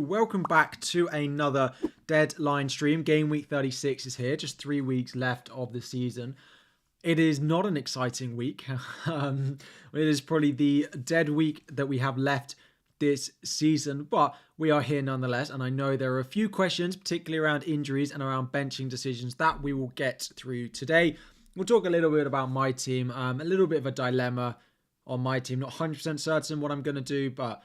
welcome back to another deadline stream. Game week 36 is here, just 3 weeks left of the season. It is not an exciting week. It is probably the dead week that we have left this season, but we are here nonetheless, and I know there are a few questions, particularly around injuries and around benching decisions, that we will get through today. We'll talk a little bit about my team, a little bit of a dilemma on my team. Not 100% certain what I'm going to do, but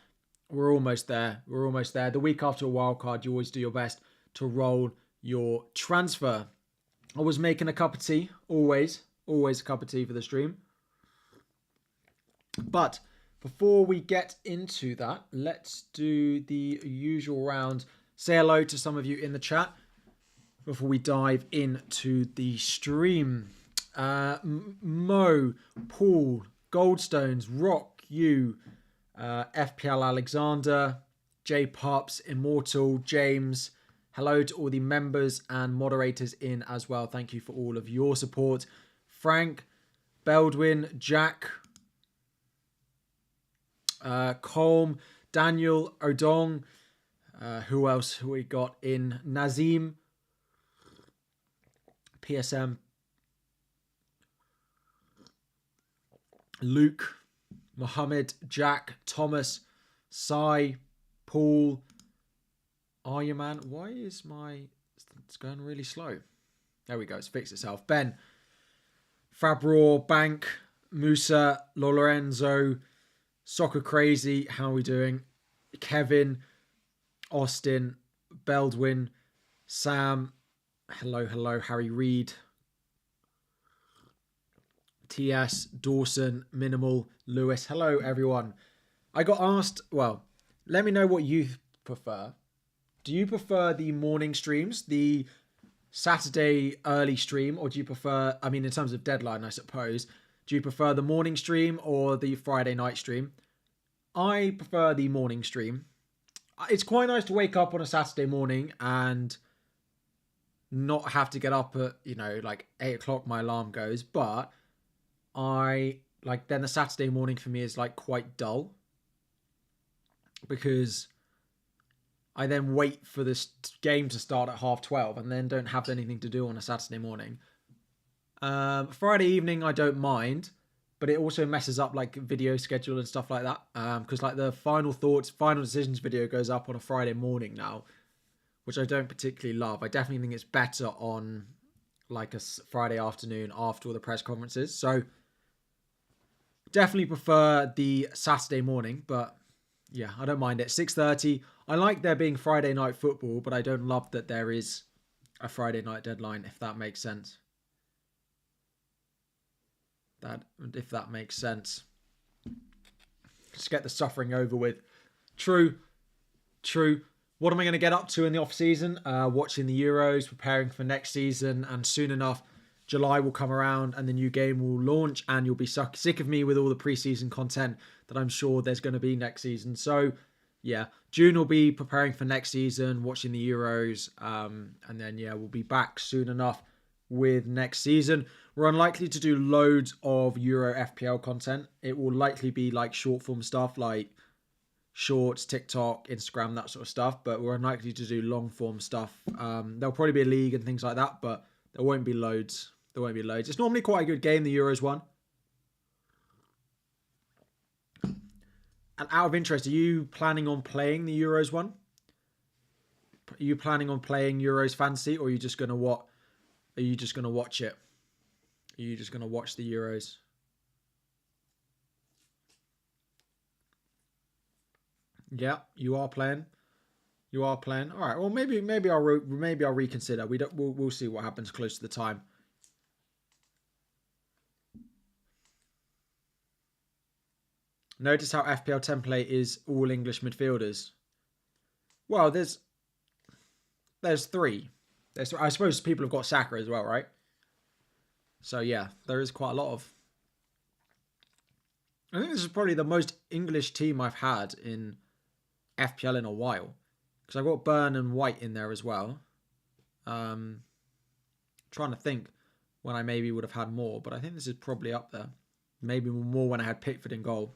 we're almost there. We're almost there. The week after a wildcard, you always do your best to roll your transfer. I was making a cup of tea, always a cup of tea for the stream. But before we get into that, let's do the usual round. Say hello to some of you in the chat before we dive into the stream. Mo, Paul, Goldstones, Rock, you, FPL Alexander, J Pops, Immortal, James. Hello to all the members and moderators in as well. Thank you for all of your support. Frank, Beldwin, Jack, Colm, Daniel, Odong. Who else we got in? Nazim, PSM, Luke, Mohammed, Jack, Thomas, Sai, Paul. Are you, man? Why is it's going really slow? There we go. It's fixed itself. Ben, Fabror, Bank, Musa, Lorenzo, Soccer Crazy. How are we doing? Kevin, Austin, Beldwin, Sam. Hello. Harry Reid. TS, Dawson, Minimal, Lewis. Hello, everyone. I got asked, well, let me know what you prefer. Do you prefer the morning streams, the Saturday early stream, or do you prefer, I mean, in terms of deadline, I suppose, do you prefer the morning stream or the Friday night stream? I prefer the morning stream. It's quite nice to wake up on a Saturday morning and not have to get up at, like 8 o'clock my alarm goes, but then the Saturday morning for me is like quite dull because I then wait for this game to start at 12:30 and then don't have anything to do on a Saturday morning. Friday evening I don't mind, but it also messes up like video schedule and stuff like that. Because like the final decisions video goes up on a Friday morning now, which I don't particularly love. I definitely think it's better on like a Friday afternoon after all the press conferences. So definitely prefer the Saturday morning, but yeah, I don't mind it. 6:30. I like there being Friday night football, but I don't love that there is a Friday night deadline, if that makes sense. If that makes sense. Just get the suffering over with. True. What am I going to get up to in the off season? Watching the Euros, preparing for next season, and soon enough, July will come around and the new game will launch, and you'll be sick of me with all the preseason content that I'm sure there's going to be next season. So, yeah, June will be preparing for next season, watching the Euros, and then, yeah, we'll be back soon enough with next season. We're unlikely to do loads of Euro FPL content. It will likely be like short form stuff like Shorts, TikTok, Instagram, that sort of stuff, but we're unlikely to do long form stuff. There'll probably be a league and things like that, but there won't be loads. It's normally quite a good game, the Euros one. And out of interest, are you planning on playing the Euros one? Are you planning on playing Euros Fantasy, or are you just gonna watch it? Are you just gonna watch the Euros? Yeah, you are playing. All right. Well, maybe I'll reconsider. We'll see what happens close to the time. Notice how FPL template is all English midfielders. Well, there's three. I suppose people have got Saka as well, right? So yeah, there is quite a lot of. I think this is probably the most English team I've had in FPL in a while, because I've got Burn and White in there as well. Trying to think when I maybe would have had more, but I think this is probably up there. Maybe more when I had Pickford in goal.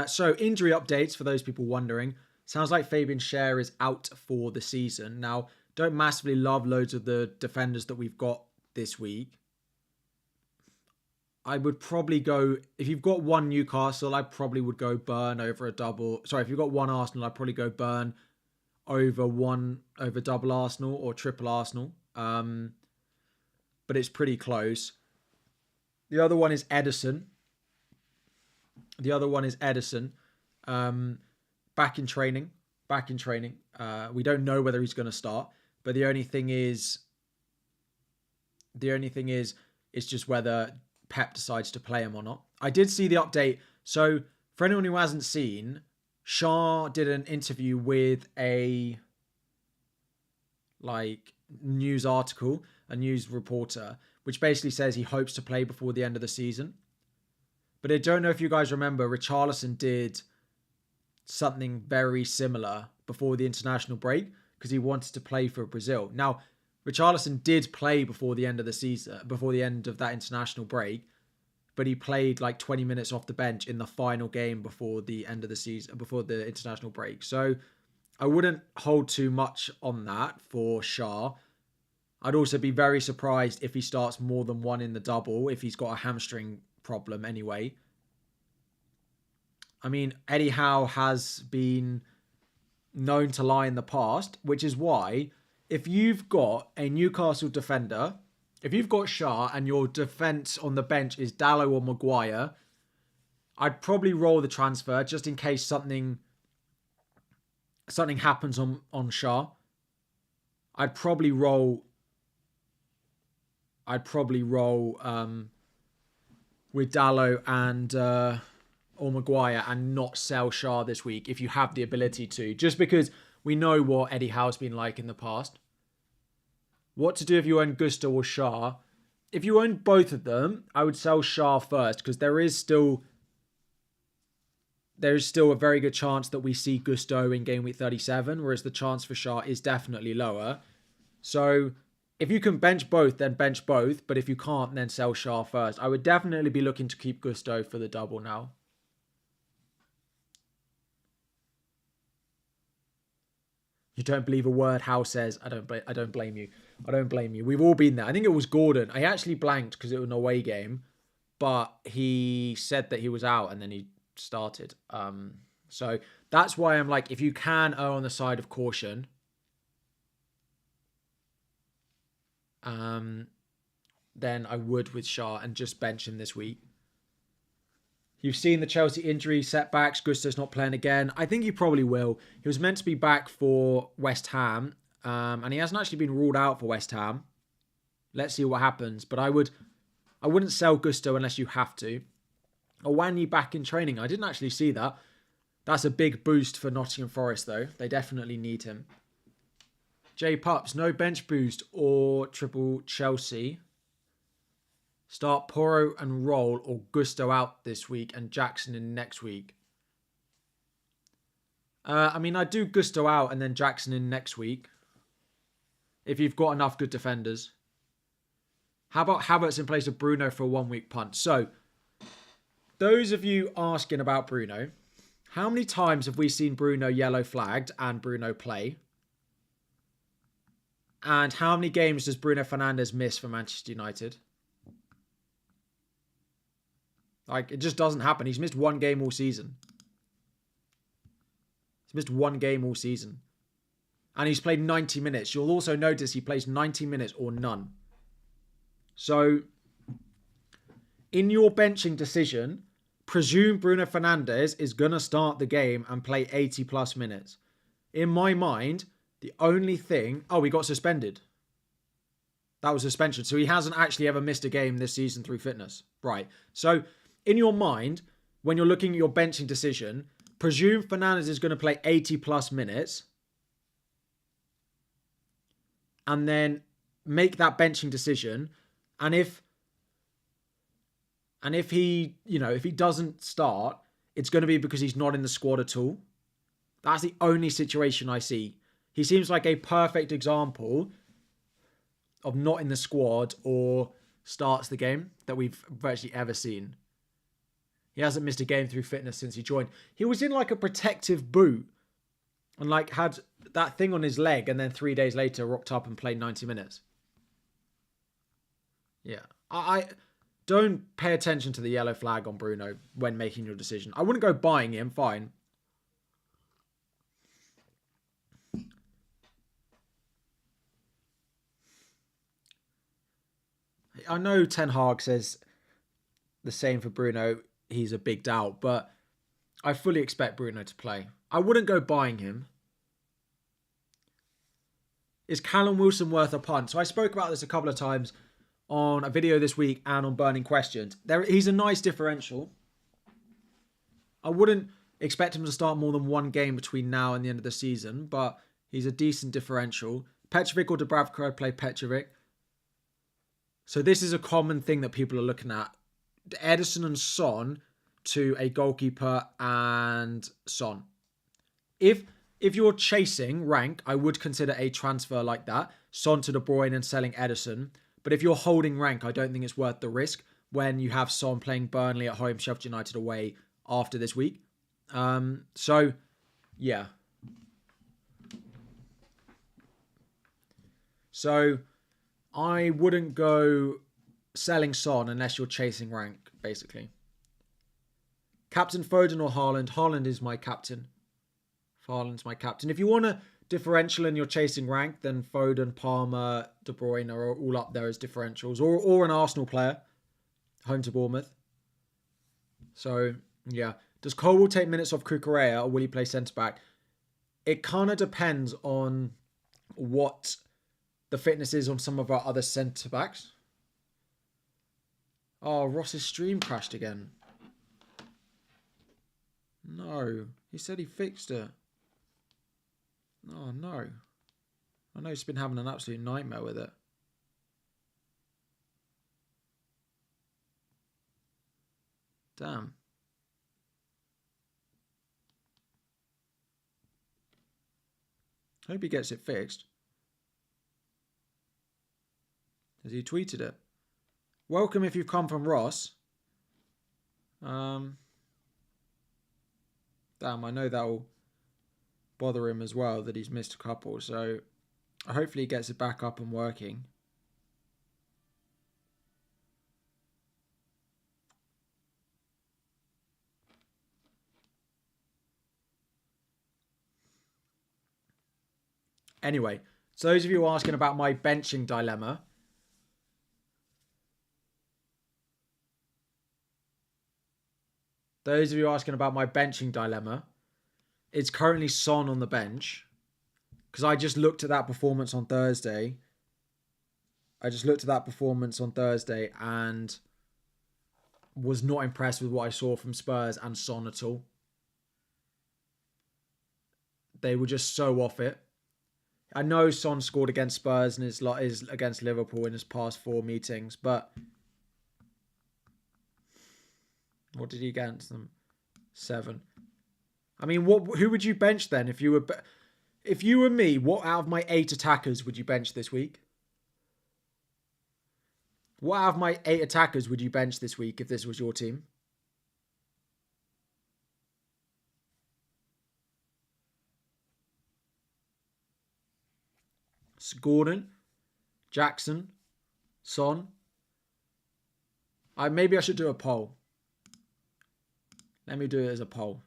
So injury updates for those people wondering. Sounds like Fabian Schär is out for the season. Now, don't massively love loads of the defenders that we've got this week. I would probably go, if you've got one Newcastle, I probably would go Burn over a double. Sorry, if you've got one Arsenal, I'd probably go Burn over double Arsenal or triple Arsenal. But it's pretty close. The other one is Ederson. Back in training. We don't know whether he's going to start, but the only thing is it's just whether Pep decides to play him or not. I did see the update. So for anyone who hasn't seen, Shah did an interview with a news article, a news reporter, which basically says he hopes to play before the end of the season. But I don't know if you guys remember, Richarlison did something very similar before the international break because he wanted to play for Brazil. Now, Richarlison did play before the end of the season, before the end of that international break, but he played 20 minutes off the bench in the final game before the end of the season, before the international break. So I wouldn't hold too much on that for Shah. I'd also be very surprised if he starts more than one in the double, if he's got a hamstring problem anyway. I mean, Eddie Howe has been known to lie in the past, which is why if you've got a Newcastle defender, if you've got Shah and your defence on the bench is Dalot or Maguire, I'd probably roll the transfer just in case something happens on Shah. I'd probably roll with Dalot and or Maguire and not sell Shah this week if you have the ability to, just because we know what Eddie Howe's been like in the past. What to do if you own Gusto or Shah? If you own both of them, I would sell Shah first because there is still a very good chance that we see Gusto in Game Week 37, whereas the chance for Shah is definitely lower. So if you can bench both, then bench both. But if you can't, then sell Shah first. I would definitely be looking to keep Gusto for the double now. You don't believe a word Howe says. I don't blame you. I don't blame you. We've all been there. I think it was Gordon. I actually blanked because it was an away game, but he said that he was out and then he started. So that's why I'm like, if you can err on the side of caution, then I would with Shah and just bench him this week. You've seen the Chelsea injury setbacks. Gusto's not playing again. I think he probably will. He was meant to be back for West Ham, and he hasn't actually been ruled out for West Ham. Let's see what happens. But I wouldn't sell Gusto unless you have to. Owani back in training. I didn't actually see that. That's a big boost for Nottingham Forest, though. They definitely need him. J Pups, no bench boost or triple Chelsea. Start Porro and Roll or Gusto out this week and Jackson in next week. I mean, I'd do Gusto out and then Jackson in next week. If you've got enough good defenders. How about Havertz in place of Bruno for a 1 week punt? So, those of you asking about Bruno, how many times have we seen Bruno yellow flagged and Bruno play? And how many games does Bruno Fernandes miss for Manchester United? It just doesn't happen. He's missed one game all season. And he's played 90 minutes. You'll also notice he plays 90 minutes or none. So, in your benching decision, presume Bruno Fernandes is going to start the game and play 80 plus minutes. In my mind, the only thing... Oh, he got suspended. That was suspension. So he hasn't actually ever missed a game this season through fitness. Right. So, in your mind, when you're looking at your benching decision, presume Fernandes is going to play 80 plus minutes. And then make that benching decision. And if he doesn't start, it's going to be because he's not in the squad at all. That's the only situation I see. He seems like a perfect example of not in the squad or starts the game that we've virtually ever seen. He hasn't missed a game through fitness since he joined. He was in like a protective boot and like had that thing on his leg, and then 3 days later rocked up and played 90 minutes. Yeah. I don't pay attention to the yellow flag on Bruno when making your decision. I wouldn't go buying him, fine. I know Ten Hag says the same for Bruno. He's a big doubt, but I fully expect Bruno to play. I wouldn't go buying him. Is Callum Wilson worth a punt? So I spoke about this a couple of times on a video this week and on Burning Questions. He's a nice differential. I wouldn't expect him to start more than one game between now and the end of the season, but he's a decent differential. Petrovic or Dubravka, I'd play Petrovic. So this is a common thing that people are looking at. Ederson and Son to a goalkeeper and Son. If you're chasing rank, I would consider a transfer like that. Son to De Bruyne and selling Ederson. But if you're holding rank, I don't think it's worth the risk when you have Son playing Burnley at home, Sheffield United away after this week. So, yeah. So, I wouldn't go selling Son unless you're chasing rank, basically. Captain Foden or Haaland? Haaland is my captain. Haaland's my captain. If you want a differential and you're chasing rank, then Foden, Palmer, De Bruyne are all up there as differentials. Or an Arsenal player. Home to Bournemouth. So, yeah. Does Colwill take minutes off Cucurella or will he play centre-back? It kind of depends on what the fitness is on some of our other centre-backs. Oh, Ross's stream crashed again. No. He said he fixed it. Oh, no. I know he's been having an absolute nightmare with it. Damn. Hope he gets it fixed. Has he tweeted it? Welcome if you've come from Ross. Damn, I know that'll bother him as well that he's missed a couple. So hopefully he gets it back up and working. Anyway, so those of you asking about my benching dilemma. Those of you asking about my benching dilemma. It's currently Son on the bench. Because I just looked at that performance on Thursday. And was not impressed with what I saw from Spurs and Son at all. They were just so off it. I know Son scored against Spurs and is against Liverpool in his past 4 meetings, but what did he get against them? 7. I mean, who would you bench then if you were me? What out of my 8 attackers would you bench this week? What out of my 8 attackers would you bench this week if this was your team? Gordon, Jackson, Son. Maybe I should do a poll. Let me do it as a poll.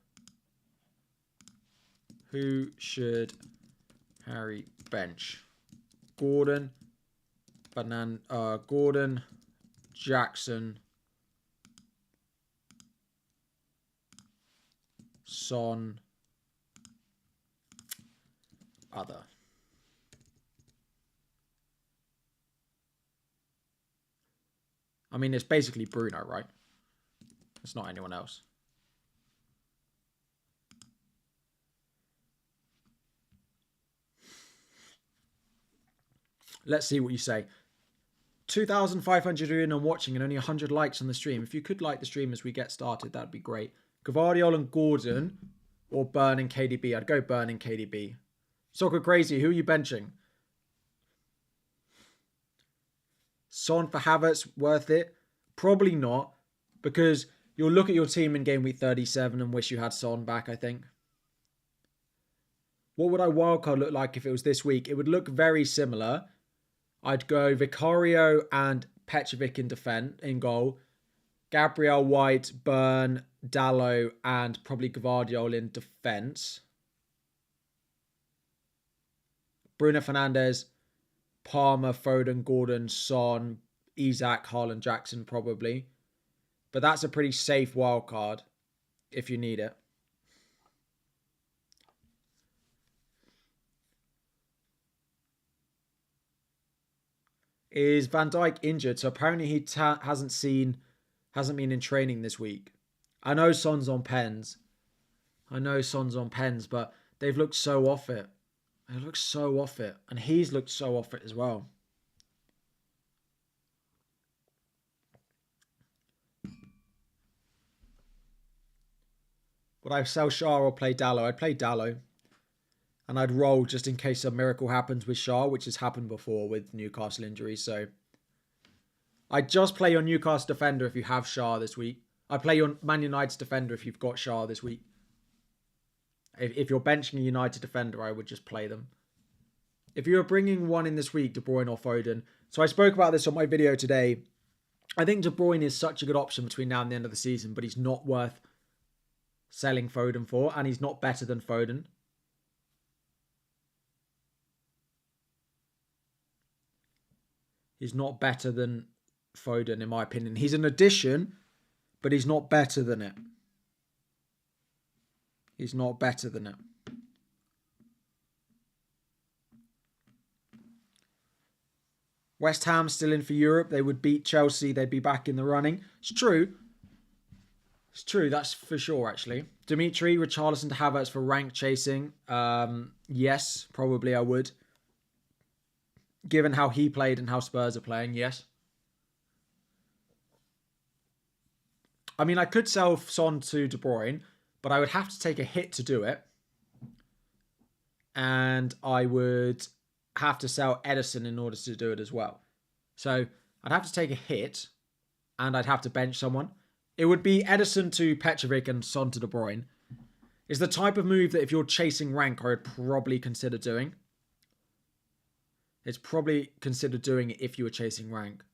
Who should Harry bench? Gordon, Gordon, Jackson, Son, other. I mean, it's basically Bruno, right? It's not anyone else. Let's see what you say. 2,500 are in and watching and only 100 likes on the stream. If you could like the stream as we get started, that'd be great. Gvardiol and Gordon or Burn and KDB. I'd go Burn and KDB. Soccer Crazy, who are you benching? Son for Havertz, worth it? Probably not, because You'll look at your team in game week 37 and wish you had Son back, I think. What would our wildcard look like if it was this week? It would look very similar. I'd go Vicario and Petrovic in goal. Gabriel, White, Burn, Dallo, and probably Gvardiol in defence. Bruno Fernandes, Palmer, Foden, Gordon, Son, Isak, Haaland, Jackson probably. But that's a pretty safe wild card if you need it. Is Van Dijk injured? So apparently he hasn't been in training this week. I know Son's on pens. But they've looked so off it. And he's looked so off it as well. Would I sell Shah or play Dallo? I'd play Dallo. And I'd roll just in case a miracle happens with Shah, which has happened before with Newcastle injuries. So I'd just play your Newcastle defender if you have Shah this week. I'd play your Man United's defender if you've got Shah this week. If you're benching a United defender, I would just play them. If you were bringing one in this week, De Bruyne or Foden. So I spoke about this on my video today. I think De Bruyne is such a good option between now and the end of the season, but he's not worth selling Foden for, and he's not better than Foden. He's not better than Foden, in my opinion. He's an addition, but he's not better than it. West Ham still in for Europe. They would beat Chelsea. They'd be back in the running. It's true. That's for sure, actually. Dimitri, Richarlison to Havertz for rank chasing. Yes, probably I would. Given how he played and how Spurs are playing, yes. I mean, I could sell Son to De Bruyne, but I would have to take a hit to do it. And I would have to sell Edison in order to do it as well. So I'd have to take a hit and I'd have to bench someone. It would be Edison to Petrovic and Son to De Bruyne. It's the type of move that if you're chasing rank, I would probably consider doing. It's probably considered doing it if you were chasing rank.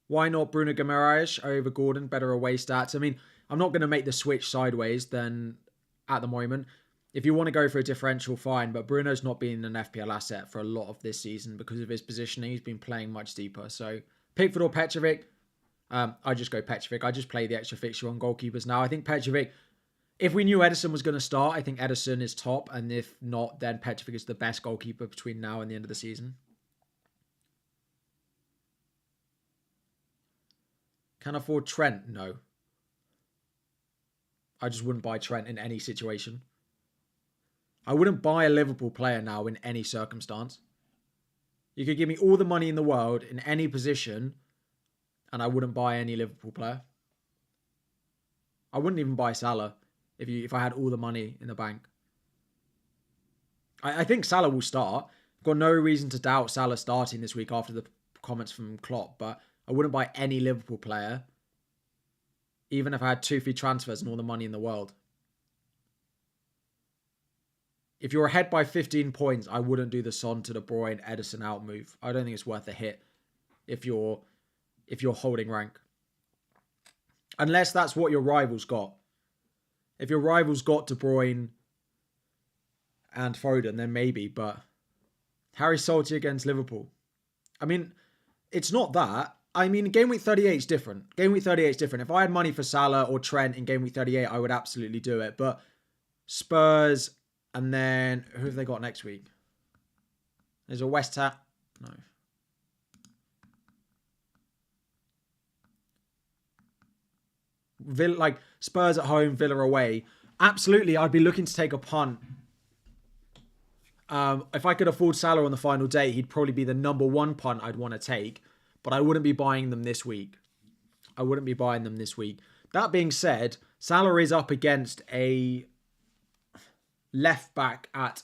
Why not Bruno Guimaraes over Gordon? Better away stats. I mean, I'm not going to make the switch sideways then at the moment. If you want to go for a differential, fine. But Bruno's not been an FPL asset for a lot of this season because of his positioning. He's been playing much deeper. So Pickford or Petrovic? I just go Petrovic. I just play the extra fixture on goalkeepers now. I think Petrovic, if we knew Edison was going to start, I think Edison is top. And if not, then Petrovic is the best goalkeeper between now and the end of the season. Can I afford Trent? No. I just wouldn't buy Trent in any situation. I wouldn't buy a Liverpool player now in any circumstance. You could give me all the money in the world in any position and I wouldn't buy any Liverpool player. I wouldn't even buy Salah if I had all the money in the bank. I think Salah will start. I've got no reason to doubt Salah starting this week after the comments from Klopp, but I wouldn't buy any Liverpool player, even if I had 2 free transfers and all the money in the world. If you're ahead by 15 points, I wouldn't do the Son to De Bruyne, Edison out move. I don't think it's worth a hit if you're holding rank. Unless that's what your rivals got. If your rivals got De Bruyne and Foden, then maybe, but Harry Salty against Liverpool. I mean, it's not that. I mean, Game Week 38 is different. Game Week 38 is different. If I had money for Salah or Trent in Game Week 38, I would absolutely do it. But Spurs, and then who have they got next week? There's a West Ham. No. Like Spurs at home, Villa away. Absolutely, I'd be looking to take a punt. If I could afford Salah on the final day, he'd probably be the number 1 punt I'd want to take. But I wouldn't be buying them this week. That being said, Salah is up against a left back at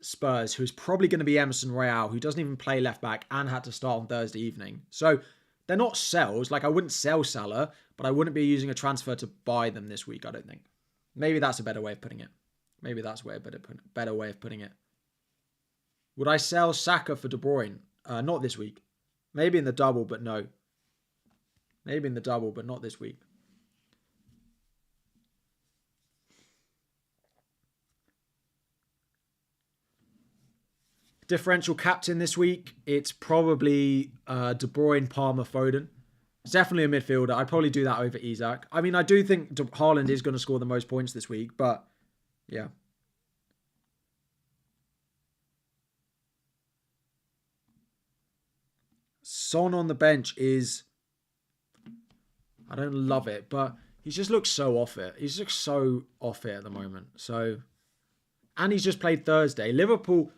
Spurs who's probably going to be Emerson Royale, who doesn't even play left back and had to start on Thursday evening. So They're not sells. Like, I wouldn't sell Salah, but I wouldn't be using a transfer to buy them this week, I don't think. Maybe that's a better way of putting it. Maybe that's a better way of putting it. Would I sell Saka for De Bruyne? Not this week. Maybe in the double, but no. Maybe in the double, but not this week. Differential captain this week, it's probably De Bruyne, Palmer, Foden. It's definitely a midfielder. I'd probably do that over Isak. I mean, I do think Haaland is going to score the most points this week, but yeah. Son on the bench is... I don't love it, but he just looks so off it. He's just so off it at the moment. So, and he's just played Thursday. Liverpool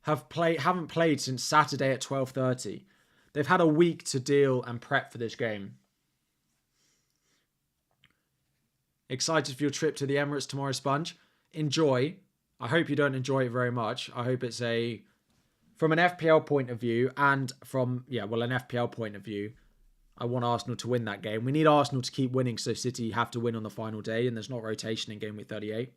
haven't played since Saturday at 12:30. They've had a week to deal and prep for this game. Excited for your trip to the Emirates tomorrow, Sponge? Enjoy. I hope you don't enjoy it very much. I hope it's from an FPL point of view and from, an FPL point of view, I want Arsenal to win that game. We need Arsenal to keep winning so City have to win on the final day and there's not rotation in Game Week 38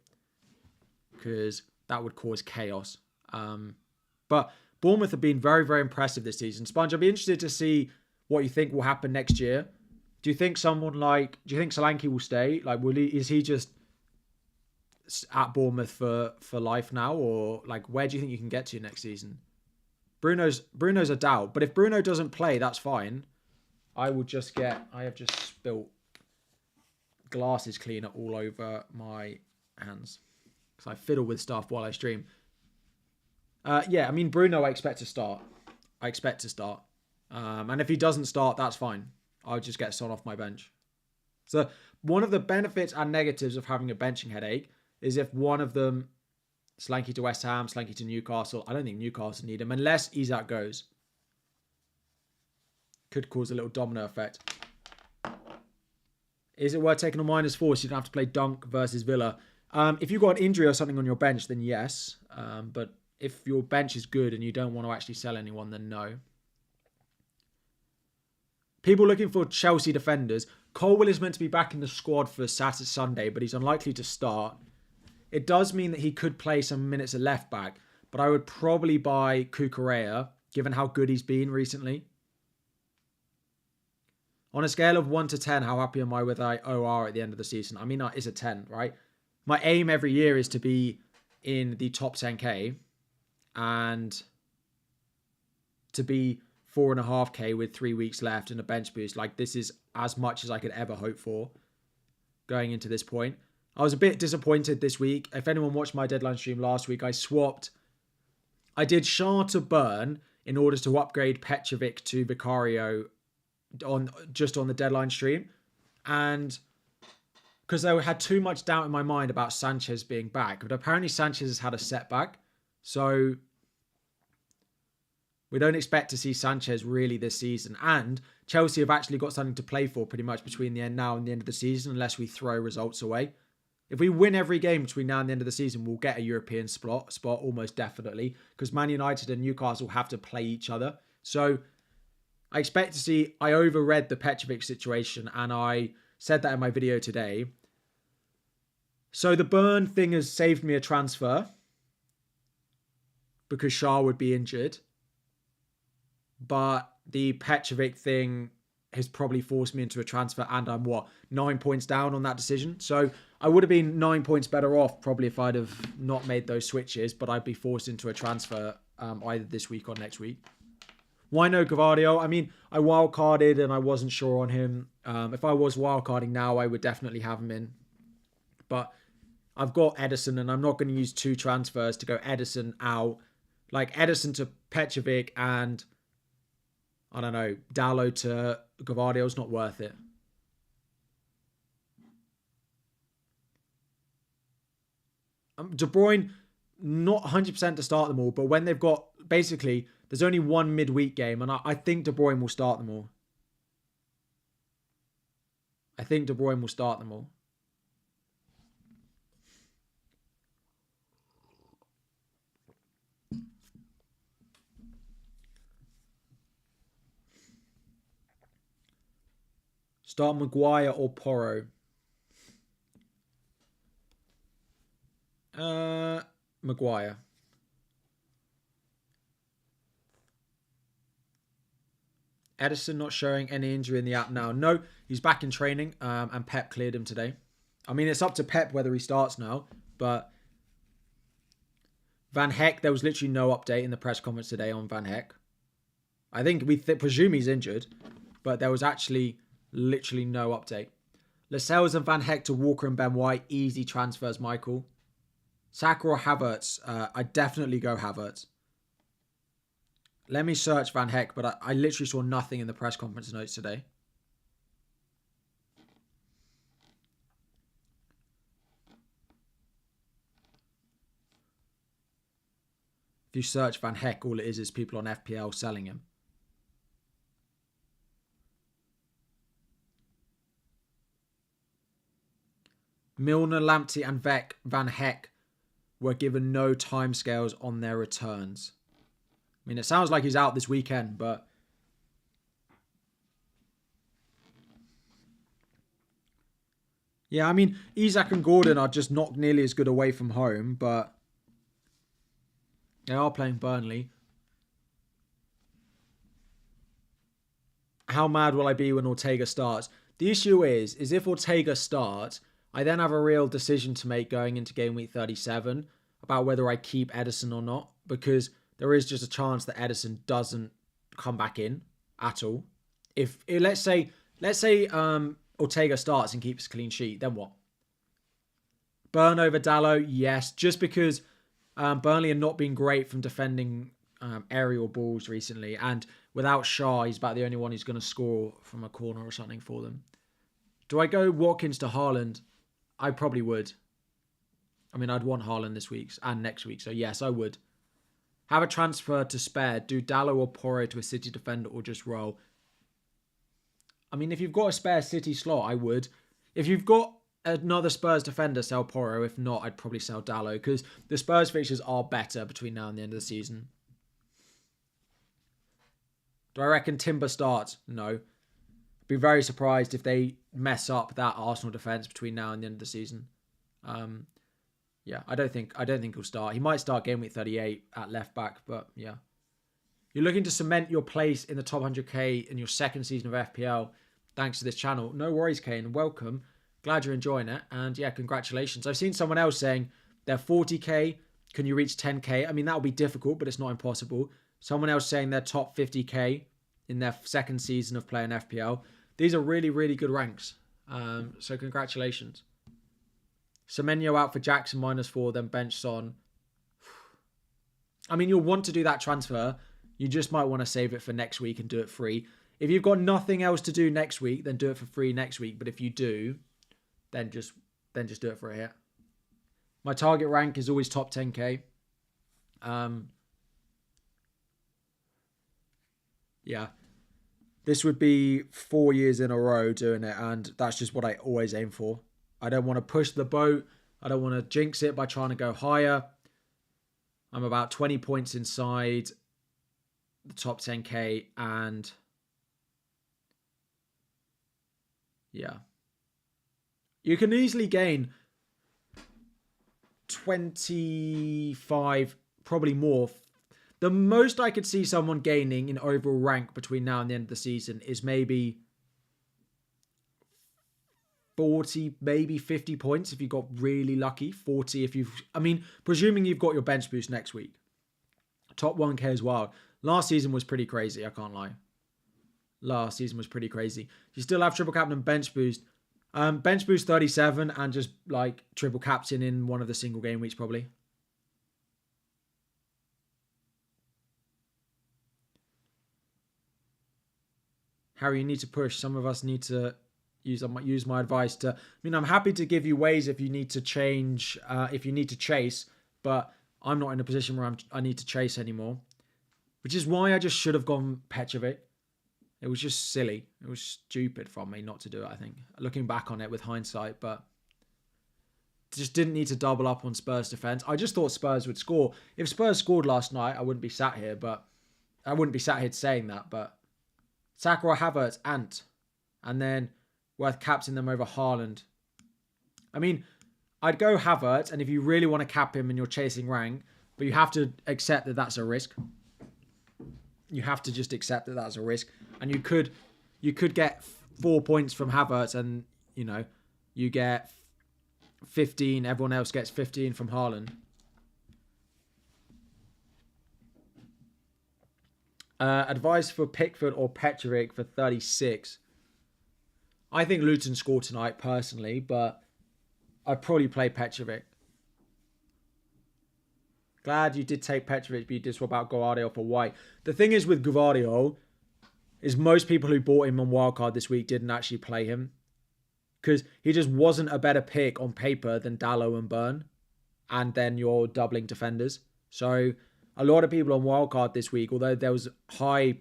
because that would cause chaos. But Bournemouth have been very, very impressive this season. Sponge, I'd be interested to see what you think will happen next year. Do you think Solanke will stay? Like, is he just at Bournemouth for life now? Or like, where do you think you can get to next season? Bruno's a doubt. But if Bruno doesn't play, that's fine. I have just spilt glasses cleaner all over my hands. Because I fiddle with stuff while I stream. Bruno, I expect to start. And if he doesn't start, that's fine. I'll just get Son off my bench. So one of the benefits and negatives of having a benching headache is if one of them, Solanke to West Ham, Solanke to Newcastle. I don't think Newcastle need him unless Isak goes. Could cause a little domino effect. Is it worth taking a -4 so you don't have to play Dunk versus Villa? If you've got an injury or something on your bench, then yes. But if your bench is good and you don't want to actually sell anyone, then no. People looking for Chelsea defenders. Colwill is meant to be back in the squad for Saturday, Sunday, but he's unlikely to start. It does mean that he could play some minutes at left back, but I would probably buy Cucurella, given how good he's been recently. On a scale of 1 to 10, how happy am I with OR at the end of the season? I mean, it's a 10, right? My aim every year is to be in the top 10k and to be 4.5k with 3 weeks left and a bench boost. Like, this is as much as I could ever hope for going into this point. I was a bit disappointed this week. If anyone watched my deadline stream last week, I did Shah to Burn in order to upgrade Petrovic to Vicario on the deadline stream. And because I had too much doubt in my mind about Sanchez being back. But apparently Sanchez has had a setback. So we don't expect to see Sanchez really this season. And Chelsea have actually got something to play for pretty much between the end now and the end of the season, unless we throw results away. If we win every game between now and the end of the season, we'll get a European spot almost definitely, because Man United and Newcastle have to play each other. So I expect to see... I overread the Petrovic situation, and I said that in my video today. So the Burn thing has saved me a transfer, because Shah would be injured. But the Petrovic thing has probably forced me into a transfer, and I'm 9 points down on that decision. So I would have been 9 points better off probably if I'd have not made those switches, but I'd be forced into a transfer either this week or next week. Why no Gavardio? I mean, I wildcarded and I wasn't sure on him. If I was wildcarding now, I would definitely have him in. But I've got Edison, and I'm not going to use 2 transfers to go Edison out. Like Edison to Petrovic and, I don't know, Dallo to Gavardio is not worth it. De Bruyne, not 100% to start them all, but when they've got, basically, there's only one midweek game, and I think De Bruyne will start them all. I think De Bruyne will start them all. Start Maguire or Porro? Maguire. Edison not showing any injury in the app now. No, he's back in training, and Pep cleared him today. I mean, it's up to Pep whether he starts now, but Van Heck, there was literally no update in the press conference today on Van Heck. I think we presume he's injured, but there was actually literally no update. Lascelles and Van Heck to Walker and Ben White, easy transfers, Michael. Saka or Havertz? I definitely go Havertz. Let me search Van Heck, but I literally saw nothing in the press conference notes today. If you search Van Heck, all it is people on FPL selling him. Milner, Lamptey and Van Heck were given no timescales on their returns. I mean, it sounds like he's out this weekend, but yeah, I mean, Isak and Gordon are just not nearly as good away from home, but they are playing Burnley. How mad will I be when Ortega starts? The issue is if Ortega starts, I then have a real decision to make going into game week 37 about whether I keep Edison or not, because there is just a chance that Edison doesn't come back in at all. If let's say Ortega starts and keeps a clean sheet, then what? Burn over Dalot, yes, just because Burnley are not been great from defending aerial balls recently, and without Shaw, he's about the only one who's going to score from a corner or something for them. Do I go Watkins to Haaland? I probably would. I mean, I'd want Haaland this week and next week, so yes, I would. Have a transfer to spare. Do Dalot or Porro to a City defender or just roll? I mean, if you've got a spare City slot, I would. If you've got another Spurs defender, sell Porro. If not, I'd probably sell Dalot because the Spurs fixtures are better between now and the end of the season. Do I reckon Timber starts? No. Be very surprised if they mess up that Arsenal defence between now and the end of the season. Yeah, I don't think he'll start. He might start game week 38 at left back, but yeah. You're looking to cement your place in the top 100k in your second season of FPL thanks to this channel. No worries, Kane. Welcome. Glad you're enjoying it. And yeah, congratulations. I've seen someone else saying they're 40k. Can you reach 10k? I mean, that'll be difficult, but it's not impossible. Someone else saying they're top 50k in their second season of playing FPL. These are really, really good ranks. So congratulations. Semenyo out for Jackson -4, then bench Son. I mean, you'll want to do that transfer. You just might want to save it for next week and do it free. If you've got nothing else to do next week, then do it for free next week. But if you do, then just do it for a hit. My target rank is always top 10k. Yeah. This would be 4 years in a row doing it, and that's just what I always aim for. I don't want to push the boat. I don't want to jinx it by trying to go higher. I'm about 20 points inside the top 10k, and yeah. You can easily gain 25, probably more. The most I could see someone gaining in overall rank between now and the end of the season is maybe 40, maybe 50 points if you got really lucky. 40 if you've... I mean, presuming you've got your bench boost next week. Top 1k as well. Last season was pretty crazy, I can't lie. Last season was pretty crazy. You still have triple captain and bench boost. Bench boost 37 and just like triple captain in one of the single game weeks probably. Harry, you need to push. Some of us need to use my advice to... I mean, I'm happy to give you ways if you need to change, if you need to chase, but I'm not in a position where I need to chase anymore. Which is why I just should have gone Petrovic. It was just silly. It was stupid from me not to do it, I think. Looking back on it with hindsight, but just didn't need to double up on Spurs defence. I just thought Spurs would score. If Spurs scored last night, I wouldn't be sat here, but... I wouldn't be sat here saying that, but... Saka or Havertz, Ant. And then worth captaining them over Haaland. I mean, I'd go Havertz, and if you really want to cap him and you're chasing rank, but you have to accept that that's a risk. You have to just accept that that's a risk. And you could get 4 points from Havertz, and, you know, you get 15. Everyone else gets 15 from Haaland. Advice for Pickford or Petrovic for 36. I think Luton score tonight, personally, but I'd probably play Petrovic. Glad you did take Petrovic, but you did swap out Gvardiol for White. The thing is with Gvardiol is most people who bought him on Wildcard this week didn't actually play him, because he just wasn't a better pick on paper than Dalot and Burn, and then you're doubling defenders. So a lot of people on Wildcard this week, although there was a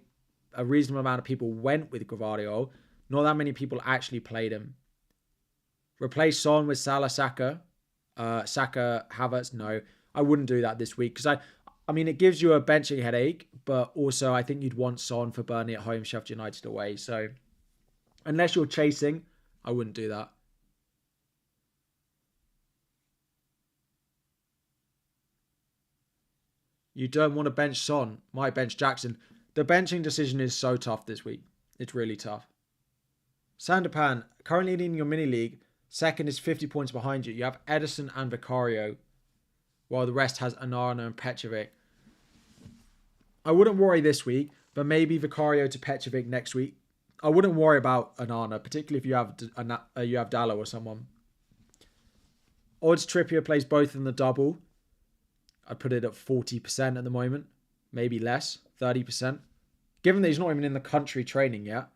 reasonable amount of people went with Gvardiol, not that many people actually played him. Replace Son with Salah, Saka. Saka, Havertz, no. I wouldn't do that this week, because I mean, it gives you a benching headache, but also I think you'd want Son for Burnley at home, Sheffield United away. So unless you're chasing, I wouldn't do that. You don't want to bench Son. Might bench Jackson. The benching decision is so tough this week. It's really tough. Sanderpan, currently leading your mini league. Second is 50 points behind you. You have Edison and Vicario, while the rest has Onana and Petrovic. I wouldn't worry this week, but maybe Vicario to Petrovic next week. I wouldn't worry about Onana, particularly if you have Dalot or someone. Odds Trippier plays both in the double. I'd put it at 40% at the moment. Maybe less, 30%. Given that he's not even in the country training yet.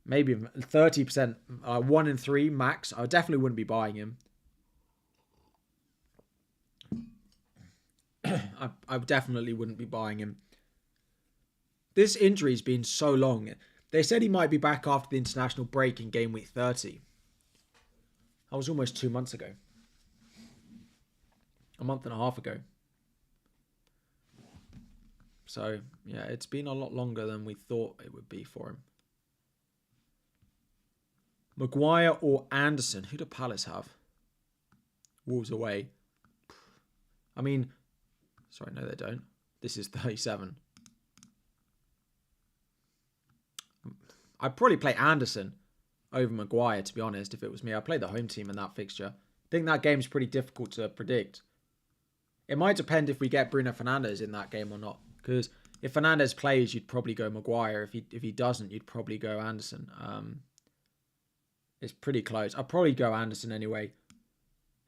Maybe 30%, 1 in 3 max. I definitely wouldn't be buying him. I definitely wouldn't be buying him. This injury's been so long. They said he might be back after the international break in game week 30. That was almost 2 months ago. A month and a half ago. So, yeah, it's been a lot longer than we thought it would be for him. Maguire or Anderson? Who do Palace have? Wolves away. I mean, sorry, no, they don't. This is 37. I'd probably play Anderson over Maguire, to be honest, if it was me. I'd play the home team in that fixture. I think that game's pretty difficult to predict. It might depend if we get Bruno Fernandes in that game or not. Because if Fernandes plays, you'd probably go Maguire. If he doesn't, you'd probably go Anderson. It's pretty close. I'd probably go Anderson anyway.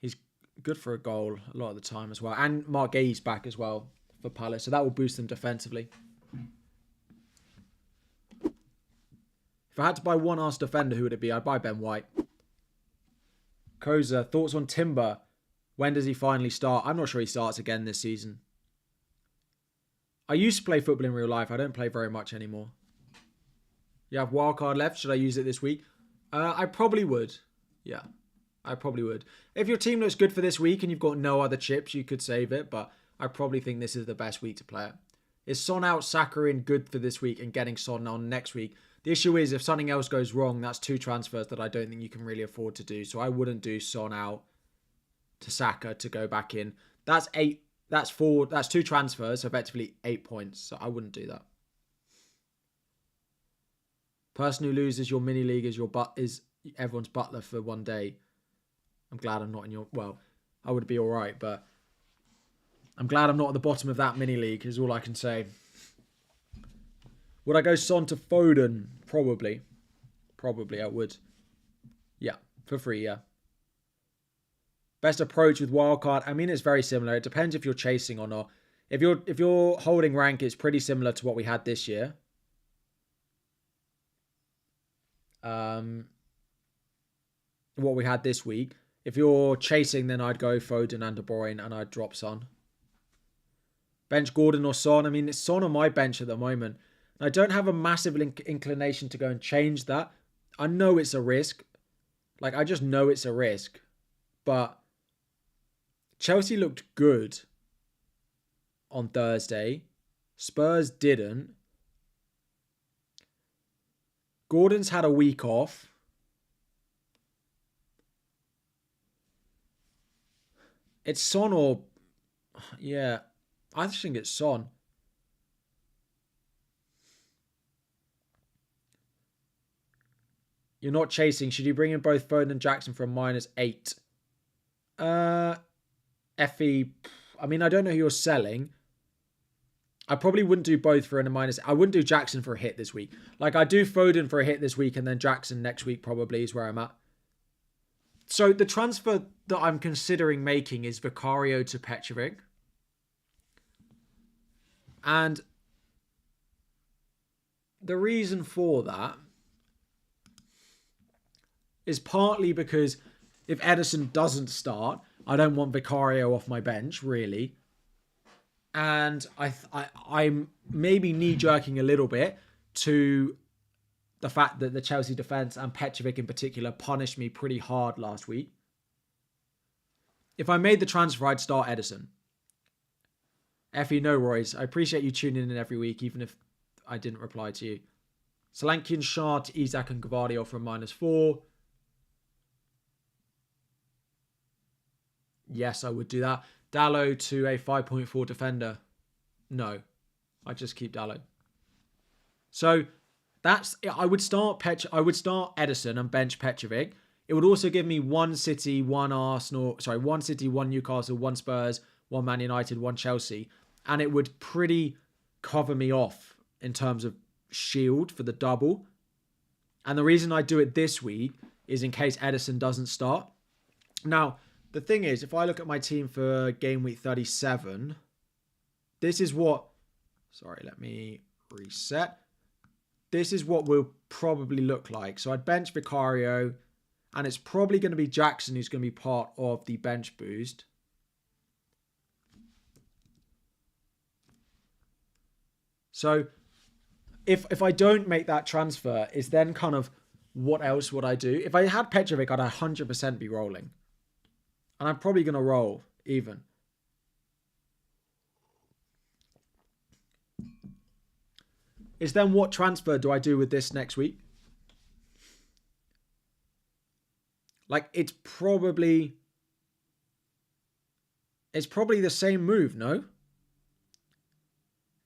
He's good for a goal a lot of the time as well. And Mark Gay's back as well for Palace. So that will boost them defensively. If I had to buy one Arsenal defender, who would it be? I'd buy Ben White. Koza, thoughts on Timber? When does he finally start? I'm not sure he starts again this season. I used to play football in real life. I don't play very much anymore. You have Wildcard left. Should I use it this week? I probably would. Yeah, I probably would. If your team looks good for this week and you've got no other chips, you could save it. But I probably think this is the best week to play it. Is Son out, Saka in good for this week and getting Son on next week? The issue is if something else goes wrong, that's 2 transfers that I don't think you can really afford to do. So I wouldn't do Son out to Saka to go back in. That's 8. That's 4. That's 2 transfers, so effectively 8 points. So I wouldn't do that. Person who loses your mini league is everyone's butler for one day. I'm glad I'm not in your... Well, I would be all right, but I'm glad I'm not at the bottom of that mini league is all I can say. Would I go Son to Foden? Probably. Probably I would. Yeah, for free, yeah. Best approach with Wildcard? I mean, it's very similar. It depends if you're chasing or not. If you're holding rank, it's pretty similar to what we had this year. What we had this week. If you're chasing, then I'd go Foden and De Bruyne and I'd drop Son. Bench Gordon or Son? I mean, it's Son on my bench at the moment. I don't have a massive inclination to go and change that. I know it's a risk. Like, I just know it's a risk. But Chelsea looked good on Thursday. Spurs didn't. Gordon's had a week off. It's Son or... Yeah, I just think it's Son. You're not chasing. Should you bring in both Foden and Jackson for a -8? Effie, I mean, I don't know who you're selling. I probably wouldn't do both for a minus. I wouldn't do Jackson for a hit this week. Like, I do Foden for a hit this week and then Jackson next week probably is where I'm at. So the transfer that I'm considering making is Vicario to Petrovic. And the reason for that is partly because if Ederson doesn't start, I don't want Vicario off my bench, really. And I'm maybe knee-jerking a little bit to the fact that the Chelsea defence and Petrovic in particular punished me pretty hard last week. If I made the transfer, I'd start Ederson. Effie, no worries. I appreciate you tuning in every week, even if I didn't reply to you. Solanke, Shart, Isak and Gvardiol for a -4. Yes, I would do that. Dallo to a 5.4 defender. No, I just keep Dallo. So that's I would start Ederson and bench Petrovic. It would also give me 1 City, 1 Newcastle, 1 Spurs, 1 Man United, 1 Chelsea, and it would pretty cover me off in terms of shield for the double. And the reason I do it this week is in case Ederson doesn't start. Now, the thing is, if I look at my team for game week 37, this is what... Sorry, let me reset. This is what will probably look like. So I'd bench Vicario, and it's probably going to be Jackson who's going to be part of the bench boost. So if I don't make that transfer, it's then kind of what else would I do? If I had Petrovic, I'd 100% be rolling. And I'm probably going to roll even. Is then what transfer do I do with this next week? Like, it's probably the same move, no?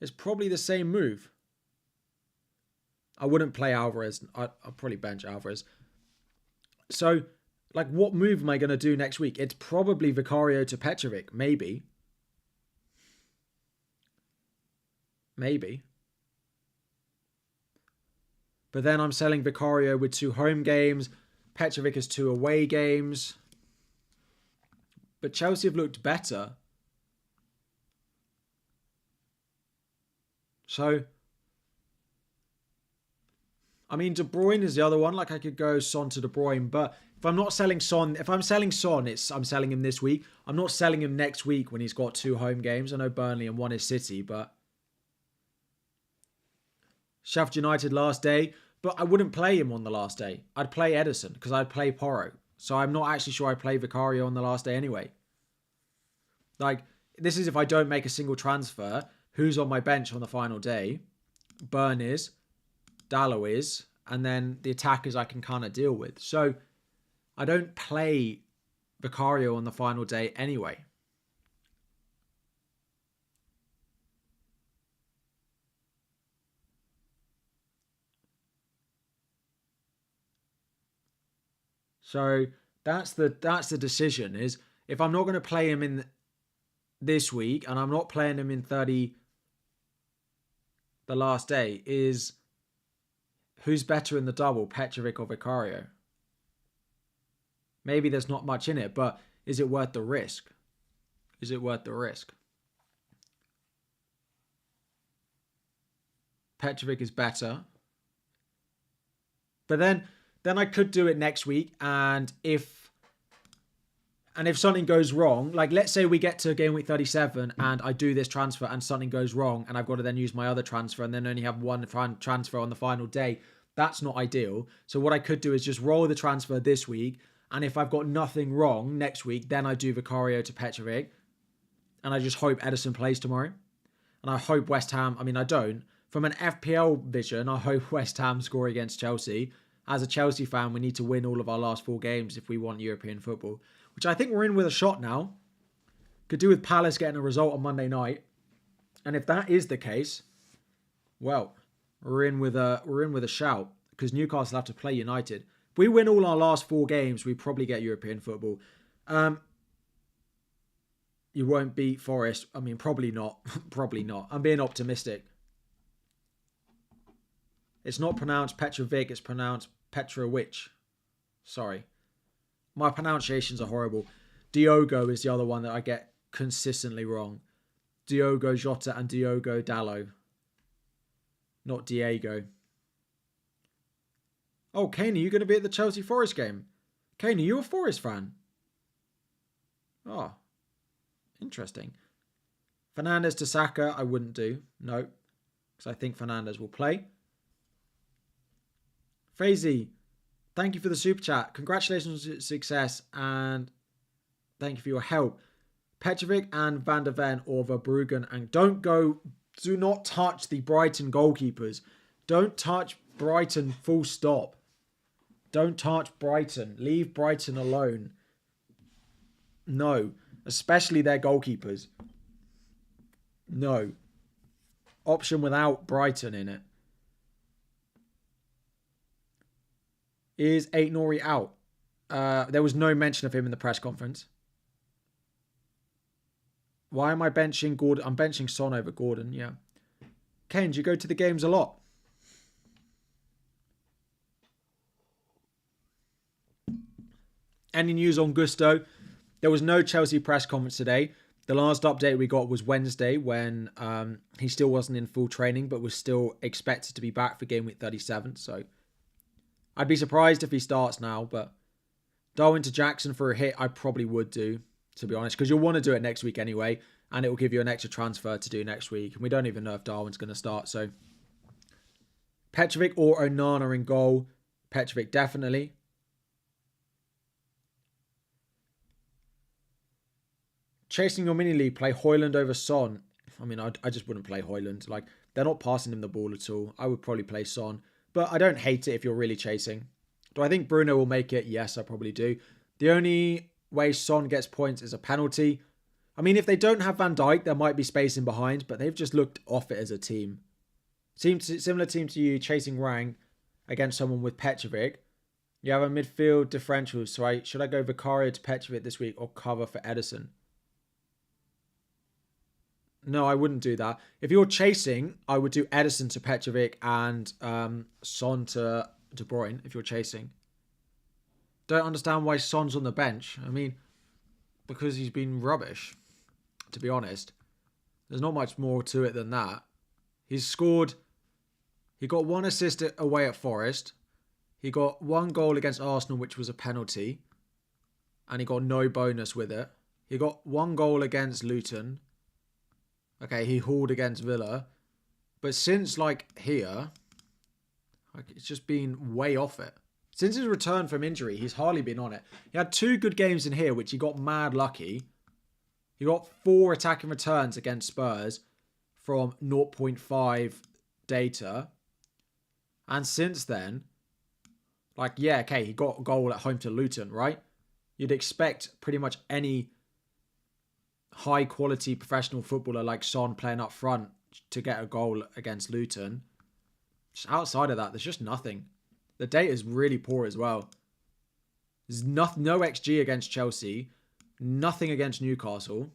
It's probably the same move. I wouldn't play Alvarez. I'll probably bench Alvarez. So... like, what move am I going to do next week? It's probably Vicario to Petrovic. Maybe. Maybe. But then I'm selling Vicario with 2 home games. Petrovic has 2 away games. But Chelsea have looked better. So... I mean, De Bruyne is the other one. Like, I could go Son to De Bruyne. But if I'm not selling Son... if I'm selling Son, I'm selling him this week. I'm not selling him next week when he's got 2 home games. I know Burnley and 1 is City, but... Sheffield United last day. But I wouldn't play him on the last day. I'd play Ederson because I'd play Porro. So I'm not actually sure I'd play Vicario on the last day anyway. Like, this is if I don't make a single transfer. Who's on my bench on the final day? Burn is... Dallo is, and then the attackers I can kind of deal with. So I don't play Vicario on the final day anyway. So that's the decision, is if I'm not going to play him in this week and I'm not playing him in 30 the last day, is who's better in the double, Petrovic or Vicario? Maybe there's not much in it, but is it worth the risk? Is it worth the risk? Petrovic is better. But then I could do it next week, and if something goes wrong, like let's say we get to game week 37 and I do this transfer and something goes wrong and I've got to then use my other transfer and then only have one transfer on the final day, that's not ideal. So what I could do is just roll the transfer this week, and if I've got nothing wrong next week, then I do Vicario to Petrovic, and I just hope Ederson plays tomorrow. And I hope West Ham, I mean I don't, from an FPL vision, I hope West Ham score against Chelsea. As a Chelsea fan, we need to win all of our last 4 games if we want European football, which I think we're in with a shot now. Could do with Palace getting a result on Monday night. And if that is the case, well, we're in with a shout, because Newcastle have to play United. If we win all our last 4 games, we probably get European football. You won't beat Forest. I mean, probably not. Probably not. I'm being optimistic. It's not pronounced Petrovic. It's pronounced Petrovich. Sorry. My pronunciations are horrible. Diogo is the other one that I get consistently wrong. Diogo Jota and Diogo Dalot. Not Diego. Oh, Kane, are you going to be at the Chelsea Forest game? Kane, are you a Forest fan? Oh, interesting. Fernandes to Saka, I wouldn't do. No, because I think Fernandes will play. Fazy, thank you for the super chat. Congratulations on success and thank you for your help. Petrovic and Van der Ven or Verbruggen. And do not touch the Brighton goalkeepers. Don't touch Brighton, full stop. Don't touch Brighton. Leave Brighton alone. No, especially their goalkeepers. No. Option without Brighton in it. Is Aït-Nouri out? There was no mention of him in the press conference. Why am I benching Gordon? I'm benching Son over Gordon, yeah. Kane, do you go to the games a lot? Any news on Gusto? There was no Chelsea press conference today. The last update we got was Wednesday when he still wasn't in full training but was still expected to be back for game week 37. So I'd be surprised if he starts now, but Darwin to Jackson for a hit, I probably would do, to be honest, because you'll want to do it next week anyway, and it will give you an extra transfer to do next week. And we don't even know if Darwin's going to start. So Petrovic or Onana in goal. Petrovic definitely. Chasing your mini league, play Højlund over Son. I mean, I just wouldn't play Højlund. Like, they're not passing him the ball at all. I would probably play Son. But I don't hate it if you're really chasing. Do I think Bruno will make it? Yes, I probably do. The only way Son gets points is a penalty. I mean, if they don't have Van Dijk, there might be space in behind, but they've just looked off it as a team. Similar team to you, chasing Rang against someone with Petrovic. You have a midfield differential, so should I go Vicario to Petrovic this week or cover for Edison? No, I wouldn't do that. If you're chasing, I would do Edison to Petrovic and Son to De Bruyne if you're chasing. Don't understand why Son's on the bench. I mean, because he's been rubbish, to be honest. There's not much more to it than that. He's scored... He got 1 assist away at Forest. He got 1 goal against Arsenal, which was a penalty. And he got no bonus with it. He got 1 goal against Luton. Okay, he hauled against Villa. But since, here, it's just been way off it. Since his return from injury, he's hardly been on it. He had 2 good games in here, which he got mad lucky. He got 4 attacking returns against Spurs from 0.5 data. And since then, he got a goal at home to Luton, right? You'd expect pretty much any high quality professional footballer like Son playing up front to get a goal against Luton. Just outside of that, there's just nothing. The data is really poor as well. There's no XG against Chelsea, nothing against Newcastle.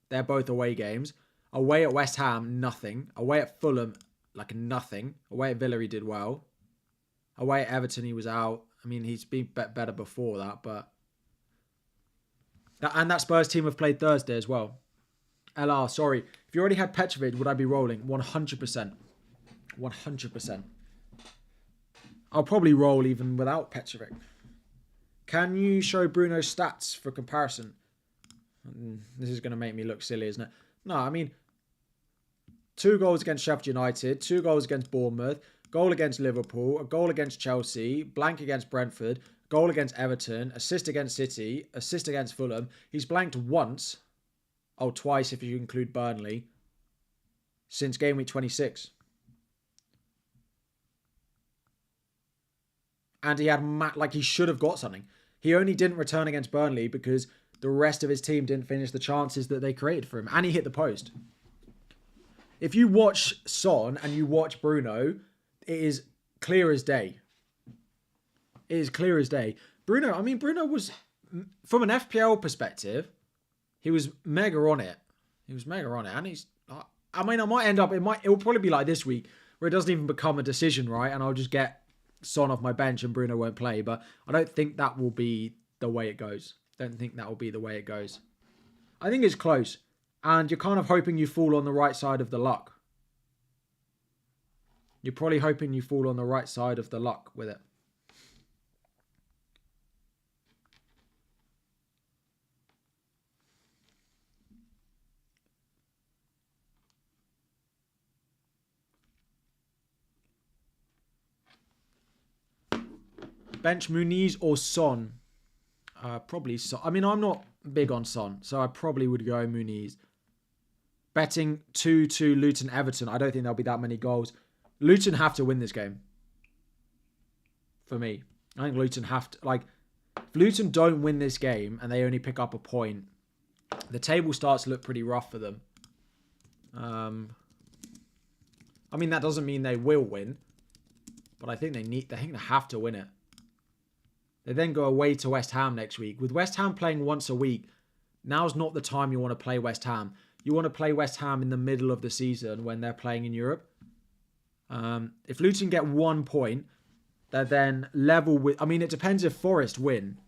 They're both away games. Away at West Ham, nothing. Away at Fulham, nothing. Away at Villa, he did well. Away at Everton, he was out. I mean, he's been better before that, but... And that Spurs team have played Thursday as well. LR, sorry. If you already had Petrovic, would I be rolling? 100%. 100%. I'll probably roll even without Petrovic. Can you show Bruno's stats for comparison? This is going to make me look silly, isn't it? No, I mean, 2 goals against Sheffield United, 2 goals against Bournemouth, goal against Liverpool, a goal against Chelsea, blank against Brentford, goal against Everton, assist against City, assist against Fulham. He's blanked once. Oh, twice if you include Burnley. Since game week 26. And he had, like, he should have got something. He only didn't return against Burnley because the rest of his team didn't finish the chances that they created for him. And he hit the post. If you watch Son and you watch Bruno, it is clear as day. It is clear as day. Bruno was, from an FPL perspective, he was mega on it. And he's, I might end up, it will probably be like this week, where it doesn't even become a decision, right? And I'll just get Son off my bench and Bruno won't play. But I don't think that will be the way it goes. I think it's close. And you're kind of hoping you fall on the right side of the luck. You're probably hoping you fall on the right side of the luck with it. Bench Muniz or Son? Probably Son. I mean, I'm not big on Son, so I probably would go Muniz. Betting 2-2 Luton Everton. I don't think there'll be that many goals. Luton have to win this game. For me. I think Luton have to... Like, if Luton don't win this game and they only pick up a point, the table starts to look pretty rough for them. I mean, that doesn't mean they will win. But I think they have to win it. They then go away to West Ham next week. With West Ham playing once a week, now's not the time you want to play West Ham. You want to play West Ham in the middle of the season when they're playing in Europe. If Luton get 1 point, they're then level with... I mean, it depends if Forest win.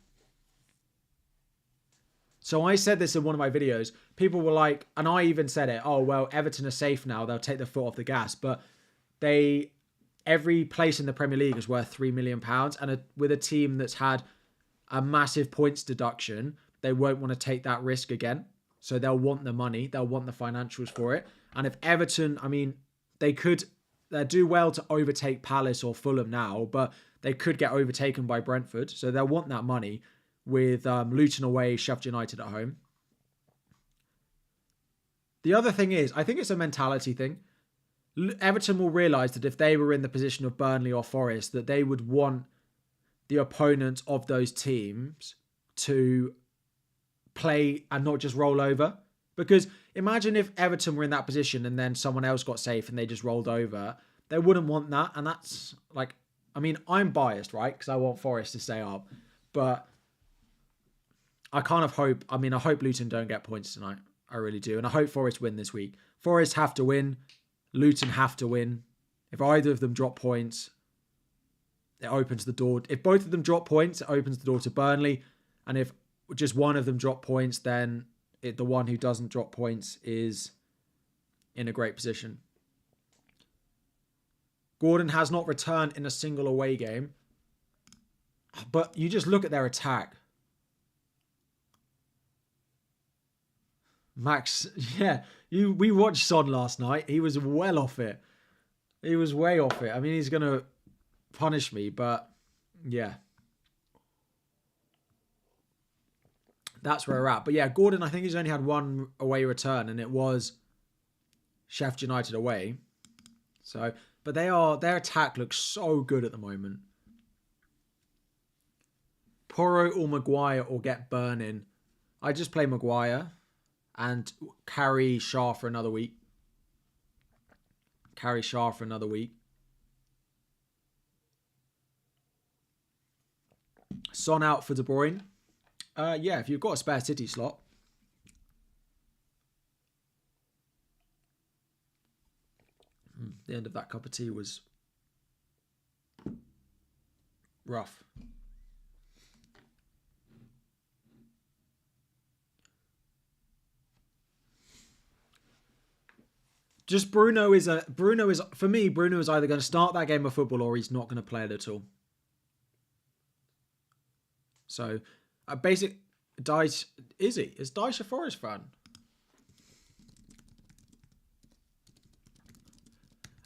So I said this in one of my videos. People were like... And I even said it. Oh, well, Everton are safe now. They'll take their foot off the gas. But every place in the Premier League is worth £3 million. And with a team that's had a massive points deduction, they won't want to take that risk again. So they'll want the money. They'll want the financials for it. And if Everton, I mean, they do well to overtake Palace or Fulham now, but they could get overtaken by Brentford. So they'll want that money with Luton away, Sheffield United at home. The other thing is, I think it's a mentality thing. Everton will realise that if they were in the position of Burnley or Forest, that they would want the opponents of those teams to play and not just roll over. Because imagine if Everton were in that position and then someone else got safe and they just rolled over. They wouldn't want that. And that's like, I mean, I'm biased, right? Because I want Forest to stay up. But I kind of hope, I hope Luton don't get points tonight. I really do. And I hope Forest win this week. Forest have to win. Luton have to win. If either of them drop points, it opens the door. If both of them drop points, it opens the door to Burnley. And if just one of them drop points, then the one who doesn't drop points is in a great position. Gordon has not returned in a single away game. But you just look at their attack. Max, yeah, we watched Son last night. He was well off it. He was way off it. I mean, he's going to punish me, but yeah. That's where we're at. But yeah, Gordon, I think he's only had one away return, and it was Sheffield United away. So, but their attack looks so good at the moment. Porro or Maguire or get Burnin. I just play Maguire and carry Shah for another week. Son out for De Bruyne. Yeah, if you've got a spare City slot. The end of that cup of tea was rough. Just Bruno is for me, Bruno is either going to start that game of football or he's not going to play it at all. So, basic Dice, is he? Is Dice a Forest fan?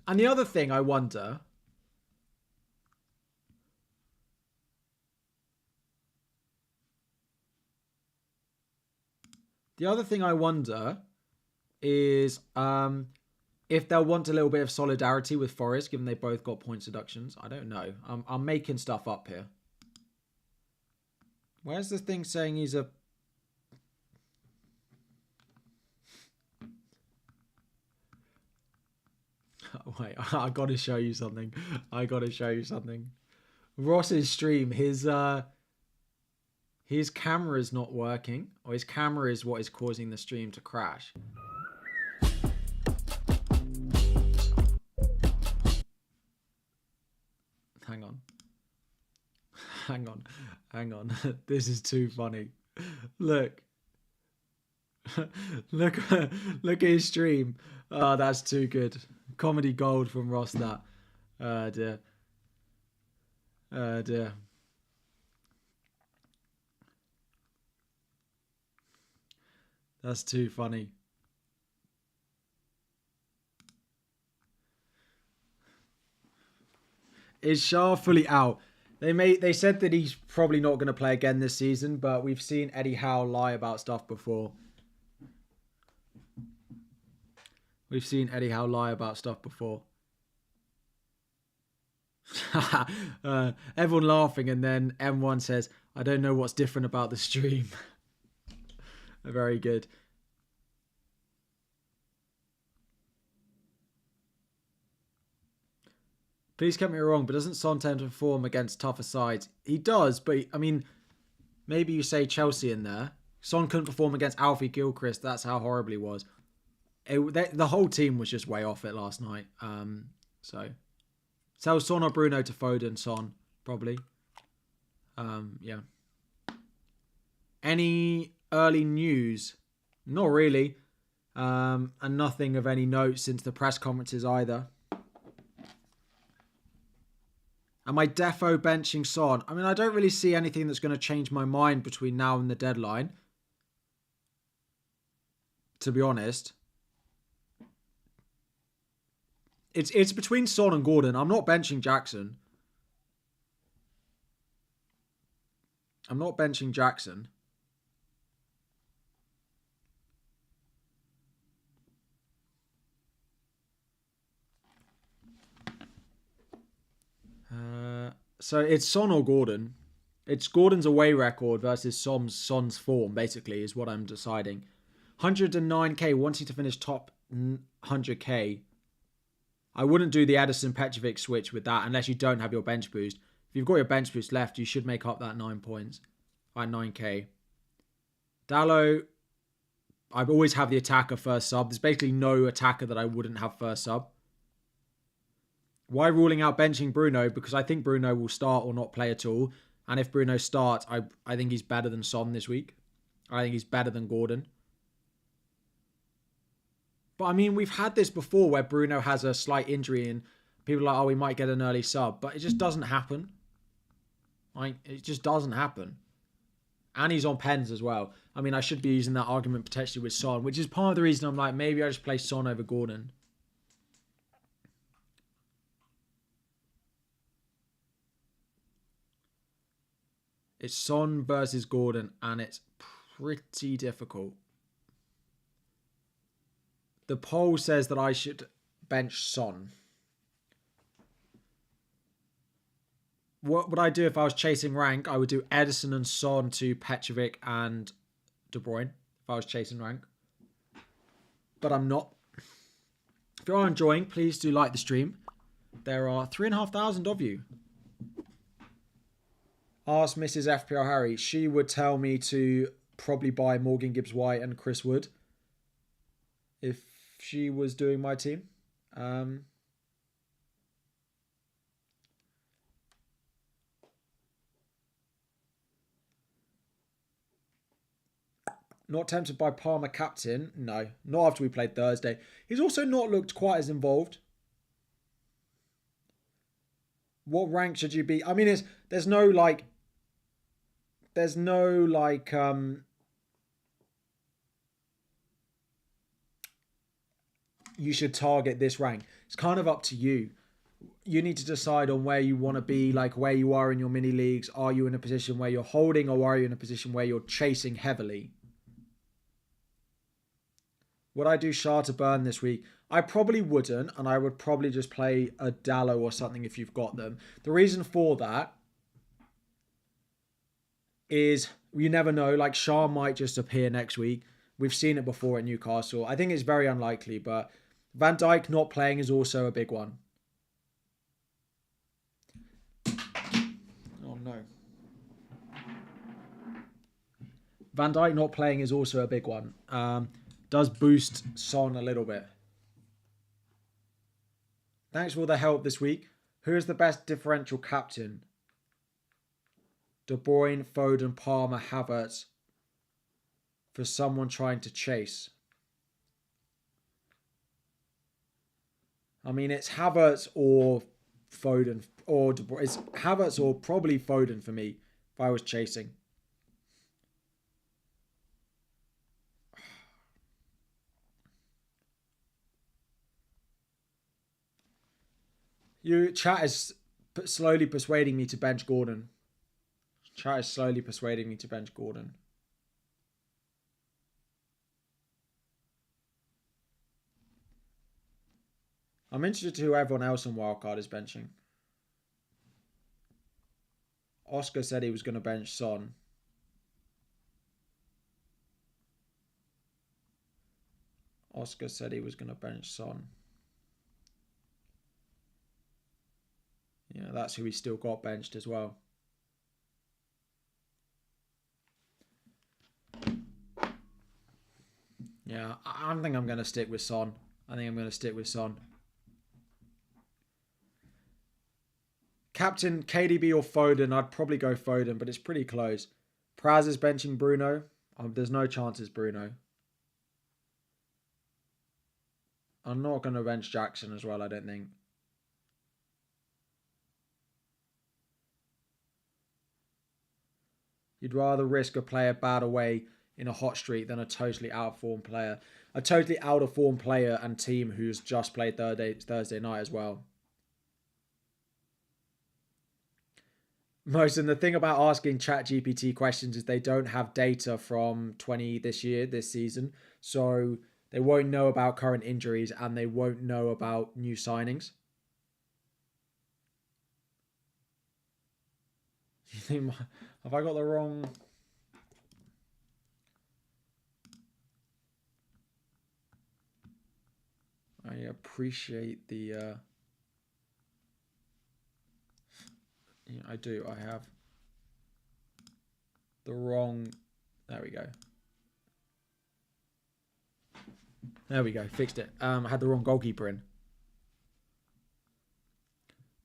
And the other thing I wonder, is if they'll want a little bit of solidarity with Forest, given they both got points deductions. I don't know. I'm making stuff up here. Where's the thing saying he's a... Wait, I got to show you something. Ross's stream, his camera is not working, or his camera is what is causing the stream to crash. Hang on. This is too funny. Look. look at his stream. Oh, that's too good. Comedy gold from Ross, that. Oh dear. That's too funny. Is Shah fully out? They said that he's probably not going to play again this season, but we've seen Eddie Howe lie about stuff before. Everyone laughing, and then M1 says, I don't know what's different about the stream. Very good. Please get me wrong, but doesn't Son tend to perform against tougher sides? He does, but I mean, maybe you say Chelsea in there. Son couldn't perform against Alfie Gilchrist. That's how horrible he was. The whole team was just way off it last night. So sell Son or Bruno to Foden. Son, probably. Yeah. Any early news? Not really. And nothing of any note since the press conferences either. Am I defo benching Son? I mean, I don't really see anything that's going to change my mind between now and the deadline. To be honest. It's between Son and Gordon. I'm not benching Jackson. So it's Son or Gordon. It's Gordon's away record versus Son's form, basically, is what I'm deciding. 109k, wanting to finish top 100k. I wouldn't do the Edison Petrovic switch with that unless you don't have your bench boost. If you've got your bench boost left, you should make up that 9 points. Right, 9k. Dallo, I always have the attacker first sub. There's basically no attacker that I wouldn't have first sub. Why ruling out benching Bruno? Because I think Bruno will start or not play at all. And if Bruno starts, I think he's better than Son this week. I think he's better than Gordon. But I mean, we've had this before where Bruno has a slight injury and people are like, oh, we might get an early sub. But it just doesn't happen. It just doesn't happen. And he's on pens as well. I mean, I should be using that argument potentially with Son, which is part of the reason I'm like, maybe I just play Son over Gordon. It's Son versus Gordon, and it's pretty difficult. The poll says that I should bench Son. What would I do if I was chasing rank? I would do Edison and Son to Petrovic and De Bruyne if I was chasing rank. But I'm not. If you are enjoying, please do like the stream. There are 3,500 of you. Ask Mrs. FPL Harry. She would tell me to probably buy Morgan Gibbs-White and Chris Wood if she was doing my team. Not tempted by Palmer captain? No, not after we played Thursday. He's also not looked quite as involved. What rank should you be? I mean, there's no you should target this rank. It's kind of up to you. You need to decide on where you want to be, like where you are in your mini leagues. Are you in a position where you're holding, or are you in a position where you're chasing heavily? Would I do Shah to burn this week? I probably wouldn't, and I would probably just play a Dallo or something if you've got them. The reason for that is you never know. Like, Shah might just appear next week. We've seen it before at Newcastle. I think it's very unlikely, but Van Dijk not playing is also a big one. Oh, no. Van Dijk not playing is also a big one. Does boost Son a little bit. Thanks for all the help this week. Who is the best differential captain? De Bruyne, Foden, Palmer, Havertz. For someone trying to chase. I mean, it's Havertz or Foden. Or De Bruyne. It's Havertz or probably Foden for me if I was chasing. Chat is slowly persuading me to bench Gordon. Chat is slowly persuading me to bench Gordon. I'm interested to who everyone else on Wildcard is benching. Oscar said he was going to bench Son. Oscar said he was going to bench Son. Yeah, that's who he still got benched as well. Yeah, I think I'm going to stick with Son. Captain, KDB or Foden? I'd probably go Foden, but it's pretty close. Praz is benching Bruno. There's no chances Bruno. I'm not going to bench Jackson as well, I don't think. You'd rather risk a player bad away in a hot streak than a totally out of form player. A totally out of form player and team who's just played Thursday night as well. And the thing about asking ChatGPT questions is they don't have data from this season. So they won't know about current injuries and they won't know about new signings. You think, have I got the wrong... I appreciate the... Yeah, I do. I have the wrong... There we go. There we go. Fixed it. I had the wrong goalkeeper in.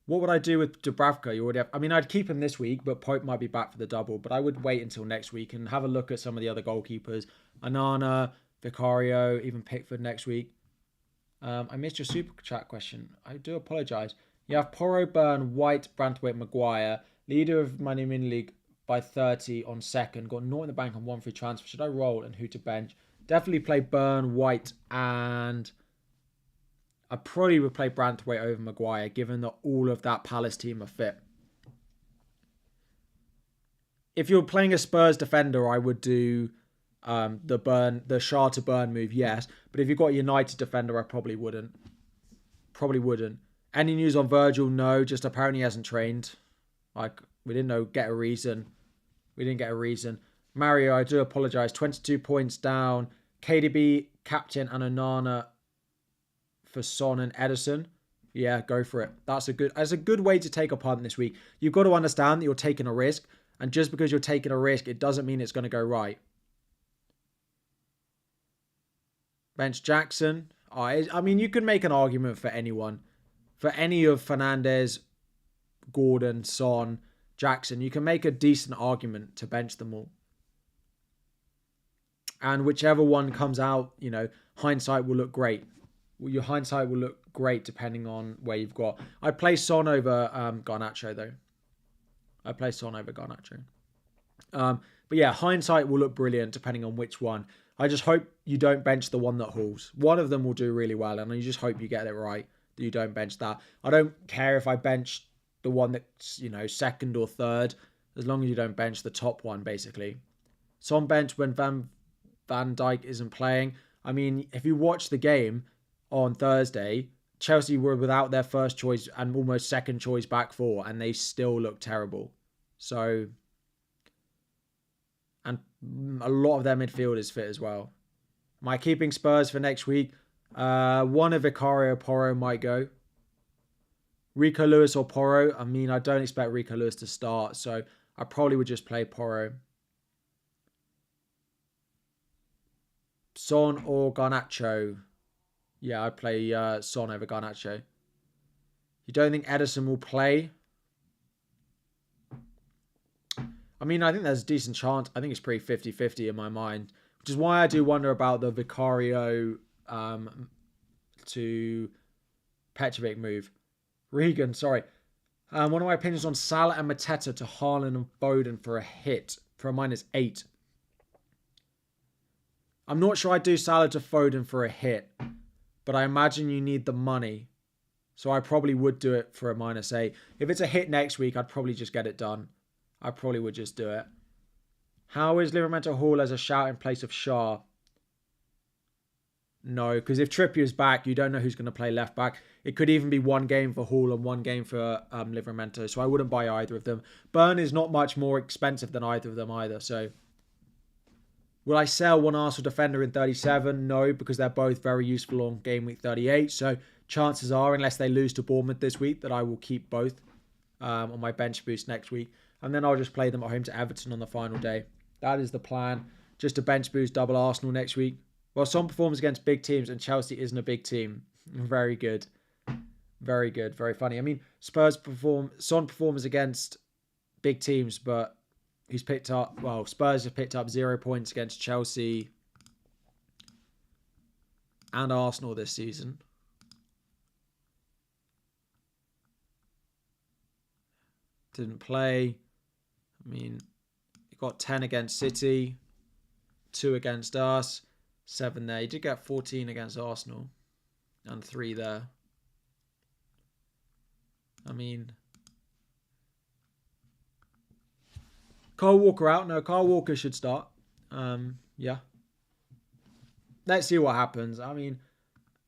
What would I do with Dubravka? You already have... I mean, I'd keep him this week, but Pope might be back for the double. But I would wait until next week and have a look at some of the other goalkeepers. Anana, Vicario, even Pickford next week. I missed your super chat question. I do apologise. You have Porro, Burn, White, Brantwaite, Maguire. Leader of Money Min League by 30 on second. Got 0 in the bank and 1 free transfer. Should I roll and who to bench? Definitely play Burn, White, and... I probably would play Brantwaite over Maguire, given that all of that Palace team are fit. If you're playing a Spurs defender, I would do the Shah to Burn move, yes. But if you've got a United defender, I probably wouldn't. Any news on Virgil? No, just apparently he hasn't trained. Like, we didn't get a reason. Mario, I do apologise. 22 points down. KDB, captain, and Onana for Son and Edison. Yeah, go for it. That's a good way to take a punt this week. You've got to understand that you're taking a risk. And just because you're taking a risk, it doesn't mean it's going to go right. Bench Jackson. I mean, you can make an argument for anyone. For any of Fernandes, Gordon, Son, Jackson. You can make a decent argument to bench them all. And whichever one comes out, hindsight will look great. Your hindsight will look great depending on where you've got. I play Son over Garnacho, though. But yeah, hindsight will look brilliant depending on which one. I just hope you don't bench the one that hauls. One of them will do really well, and you just hope you get it right, that you don't bench that. I don't care if I bench the one that's, second or third, as long as you don't bench the top one, basically. Son bench when Van Dijk isn't playing. I mean, if you watch the game on Thursday, Chelsea were without their first choice and almost second choice back four, and they still look terrible. So, and a lot of their midfield is fit as well. Am I keeping Spurs for next week? One of Vicario Porro might go. Rico Lewis or Porro. I mean, I don't expect Rico Lewis to start, so I probably would just play Porro. Son or Garnacho. Yeah, I'd play Son over Garnacho. You don't think Edison will play? I mean, I think there's a decent chance. I think it's pretty 50-50 in my mind, which is why I do wonder about the Vicario to Petrovic move. Regan, sorry. One of my opinions on Salah and Mateta to Haaland and Foden for a hit for a -8. I'm not sure I'd do Salah to Foden for a hit, but I imagine you need the money. So I probably would do it for a -8. If it's a hit next week, I'd probably just get it done. I probably would just do it. How is Livramento Hall as a shout in place of Shah? No, because if Trippier's back, you don't know who's going to play left back. It could even be one game for Hall and one game for Livramento, so I wouldn't buy either of them. Burn is not much more expensive than either of them either, so... Will I sell one Arsenal defender in 37? No, because they're both very useful on game week 38, so chances are, unless they lose to Bournemouth this week, that I will keep both on my bench boost next week. And then I'll just play them at home to Everton on the final day. That is the plan. Just a bench boost, double Arsenal next week. Well, Son performs against big teams and Chelsea isn't a big team. Very good. Very good. Very funny. I mean, Son performs against big teams, but he's picked up... Well, Spurs have picked up 0 points against Chelsea and Arsenal this season. Didn't play. I mean, he got 10 against City, 2 against us, 7 there. He did get 14 against Arsenal and 3 there. I mean, Kyle Walker out. No, Kyle Walker should start. Yeah. Let's see what happens. I mean,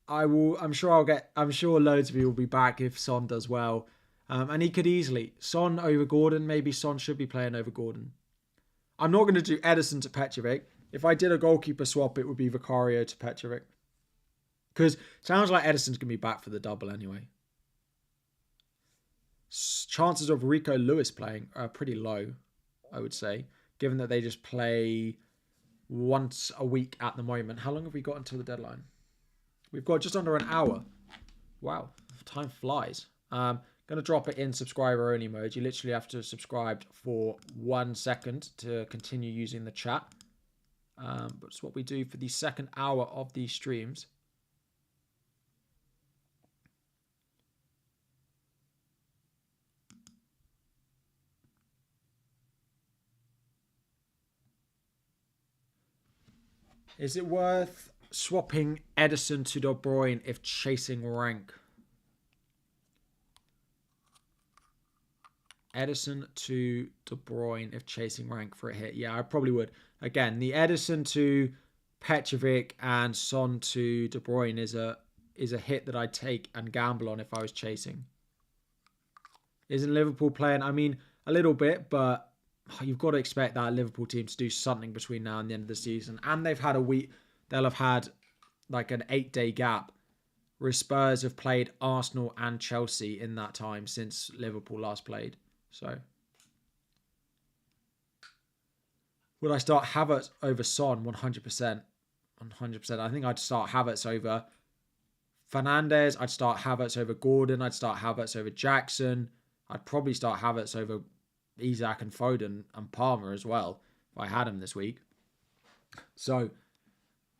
I'm sure loads of you will be back if Son does well. And he could easily. Son over Gordon. Maybe Son should be playing over Gordon. I'm not going to do Edison to Petrovic. If I did a goalkeeper swap, it would be Vicario to Petrovic. Because it sounds like Edison's going to be back for the double anyway. Chances of Rico Lewis playing are pretty low, I would say. Given that they just play once a week at the moment. How long have we got until the deadline? We've got just under an hour. Wow. Time flies. Going to drop it in subscriber only mode. You literally have to subscribe for 1 second to continue using the chat. But it's what we do for the second hour of these streams. Is it worth swapping Edison to De Bruyne if chasing rank? Edison to De Bruyne if chasing rank for a hit. Yeah, I probably would. Again, the Edison to Petrovic and Son to De Bruyne is a hit that I'd take and gamble on if I was chasing. Isn't Liverpool playing? I mean, a little bit, but you've got to expect that Liverpool team to do something between now and the end of the season. And they've had a week. They'll have had like an 8-day gap where Spurs have played Arsenal and Chelsea in that time since Liverpool last played. So, would I start Havertz over Son? 100%. 100%. I think I'd start Havertz over Fernandes. I'd start Havertz over Gordon. I'd start Havertz over Jackson. I'd probably start Havertz over Isak and Foden and Palmer as well if I had him this week. So,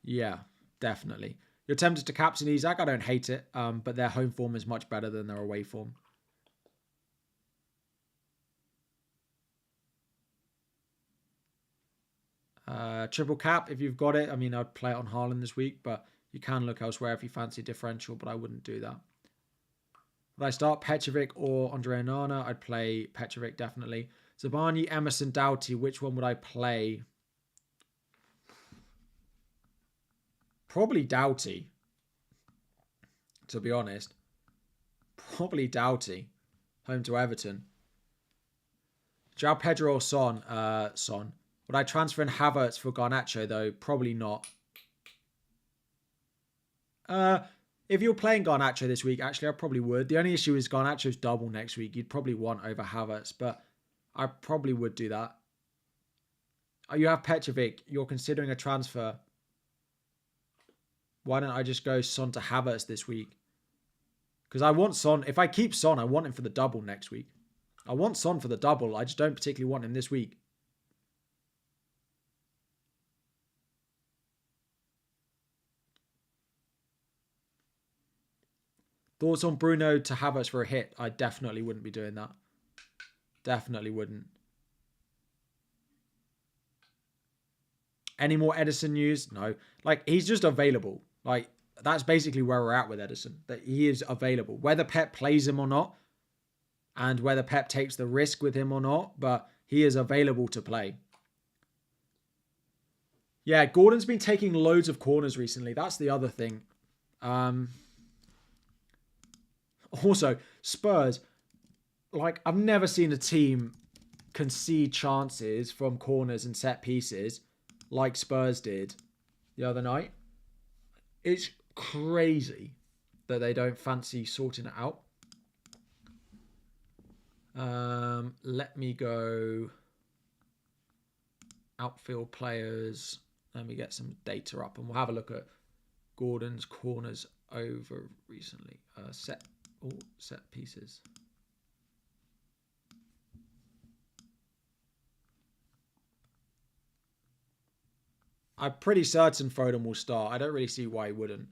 yeah, definitely. You're tempted to captain Isak. I don't hate it, but their home form is much better than their away form. Triple cap, if you've got it. I mean, I'd play it on Haaland this week, but you can look elsewhere if you fancy differential, but I wouldn't do that. Would I start Petrovic or Andre Onana? I'd play Petrovic, definitely. Zabani, Emerson, Doughty, which one would I play? Probably Doughty, to be honest. Probably Doughty. Home to Everton. João Pedro or Son? Son. Would I transfer in Havertz for Garnacho, though? Probably not. If you're playing Garnacho this week, actually, I probably would. The only issue is Garnacho's double next week. You'd probably want over Havertz, but I probably would do that. You have Petrovic. You're considering a transfer. Why don't I just go Son to Havertz this week? Because I want Son. If I keep Son, I want him for the double next week. I want Son for the double. I just don't particularly want him this week. Thoughts on Bruno to Havertz for a hit? I definitely wouldn't be doing that. Definitely wouldn't. Any more Edison news? No. Like, he's just available. Like, that's basically where we're at with Edison. That he is available. Whether Pep plays him or not, and whether Pep takes the risk with him or not, but he is available to play. Yeah, Gordon's been taking loads of corners recently. That's the other thing. Also, Spurs, like, I've never seen a team concede chances from corners and set pieces like Spurs did the other night. It's crazy that they don't fancy sorting it out. Let me go outfield players. Let me get some data up and we'll have a look at Gordon's corners over recently. Set pieces. I'm pretty certain Foden will start. I don't really see why he wouldn't.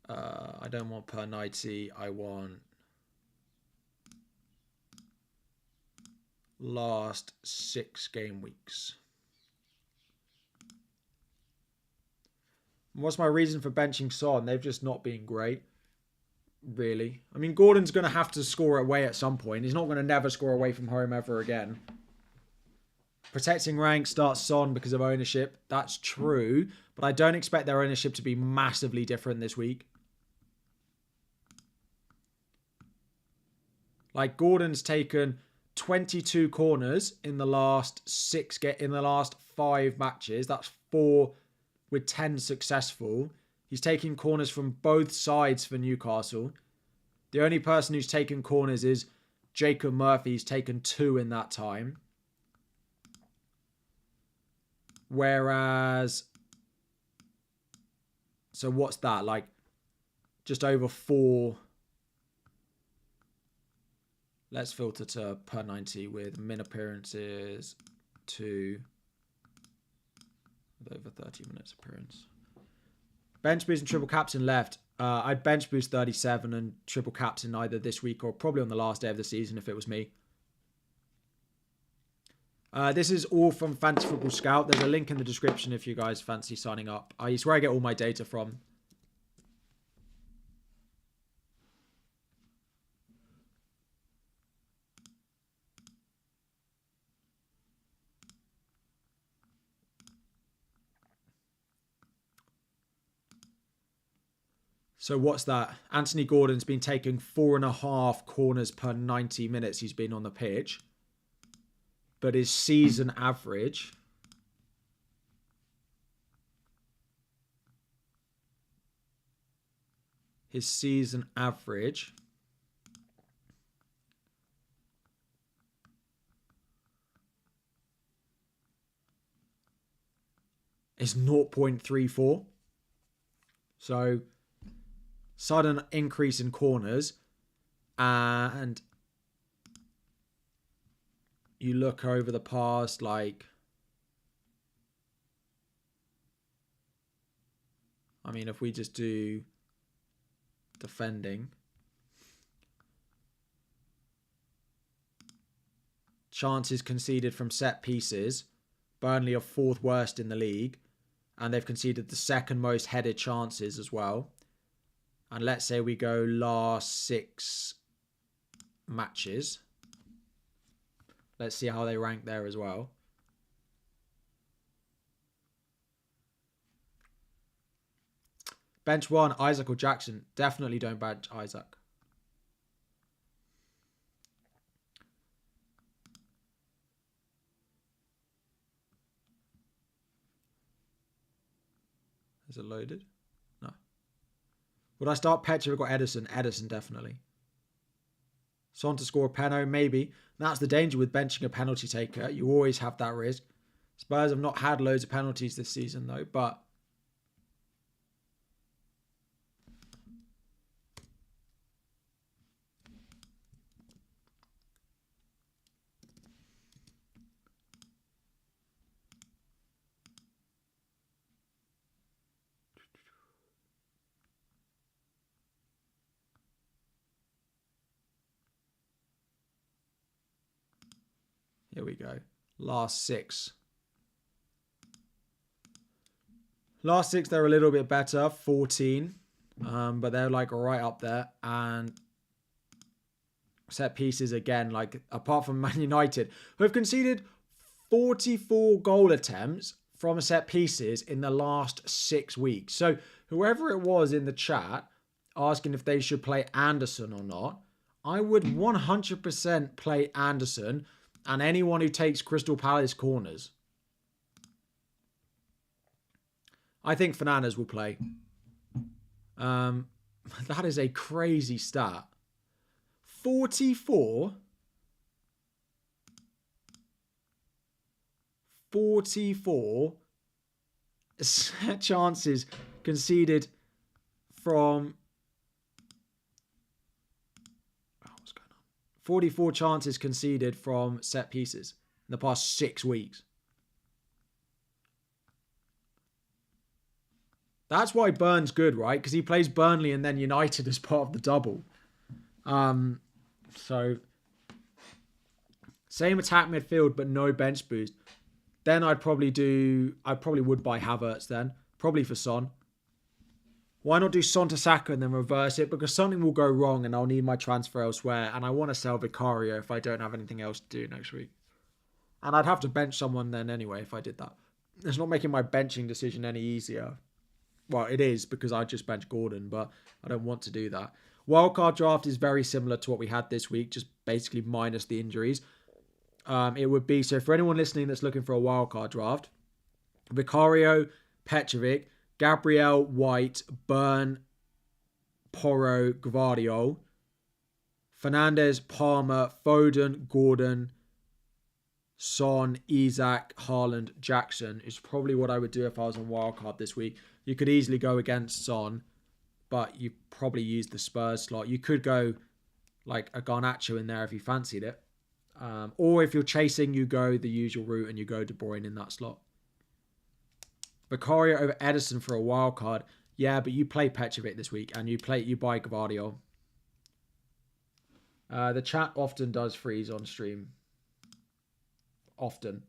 I don't want per 90. I want last 6 game weeks. What's my reason for benching Son? They've just not been great, really. I mean, Gordon's going to have to score away at some point. He's not going to never score away from home ever again. Protecting rank starts Son because of ownership. That's true, but I don't expect their ownership to be massively different this week. Like, Gordon's taken 22 corners in the last 5 matches. That's 4 with 10 successful. He's taking corners from both sides for Newcastle. The only person who's taken corners is Jacob Murphy. He's taken 2 in that time. Whereas, so what's that? Like, just over 4. Let's filter to per 90 with min appearances to with over 30 minutes appearance. Bench boost and triple captain left. I'd bench boost 37 and triple captain either this week or probably on the last day of the season if it was me. This is all from Fantasy Football Scout. There's a link in the description if you guys fancy signing up. It's where I get all my data from. So what's that? Anthony Gordon's been taking 4.5 corners per 90 minutes he's been on the pitch. But his season average is 0.34. So sudden increase in corners, and you look over the past, like, I mean, if we just do defending, chances conceded from set pieces, Burnley are 4th worst in the league, and they've conceded the 2nd most headed chances as well. And let's say we go last 6 matches. Let's see how they rank there as well. Bench 1, Isaac or Jackson. Definitely don't bench Isaac. Is it loaded? No. Would I start Petrovic or Edison? Edison, definitely. Son to score a penalty, maybe. That's the danger with benching a penalty taker. You always have that risk. Spurs have not had loads of penalties this season, though, but... Here we go. Last 6. Last 6, they're a little bit better. 14. But they're like right up there. And set pieces again, like apart from Man United, who have conceded 44 goal attempts from set pieces in the last 6 weeks. So whoever it was in the chat asking if they should play Anderson or not, I would 100% play Anderson and anyone who takes Crystal Palace corners. I think Fernandes will play. That is a crazy stat. 44 chances conceded from... what's going on? 44 chances conceded from set pieces in the past 6 weeks. That's why Burn's good, right? Because he plays Burnley and then United as part of the double. So, same attack midfield, but no bench boost. Then I probably would buy Havertz then. Probably for Son. Why not do Son to Saka and then reverse it? Because something will go wrong and I'll need my transfer elsewhere. And I want to sell Vicario if I don't have anything else to do next week. And I'd have to bench someone then anyway if I did that. It's not making my benching decision any easier. Well, it is because I just benched Gordon, but I don't want to do that. Wildcard draft is very similar to what we had this week, just basically minus the injuries. It would be, so for anyone listening that's looking for a wildcard draft, Vicario, Petrovic, Gabriel, White, Burn, Porro, Gvardiol, Fernandes, Palmer, Foden, Gordon, Son, Isak, Haaland, Jackson is probably what I would do if I was on wildcard this week. You could easily go against Son, but you probably use the Spurs slot. You could go like a Garnacho in there if you fancied it. Or if you're chasing, you go the usual route and you go De Bruyne in that slot. Vicario over Edison for a wild card. Yeah, but you play Petrovic this week and you buy Gvardiol. The chat often does freeze on stream. Often.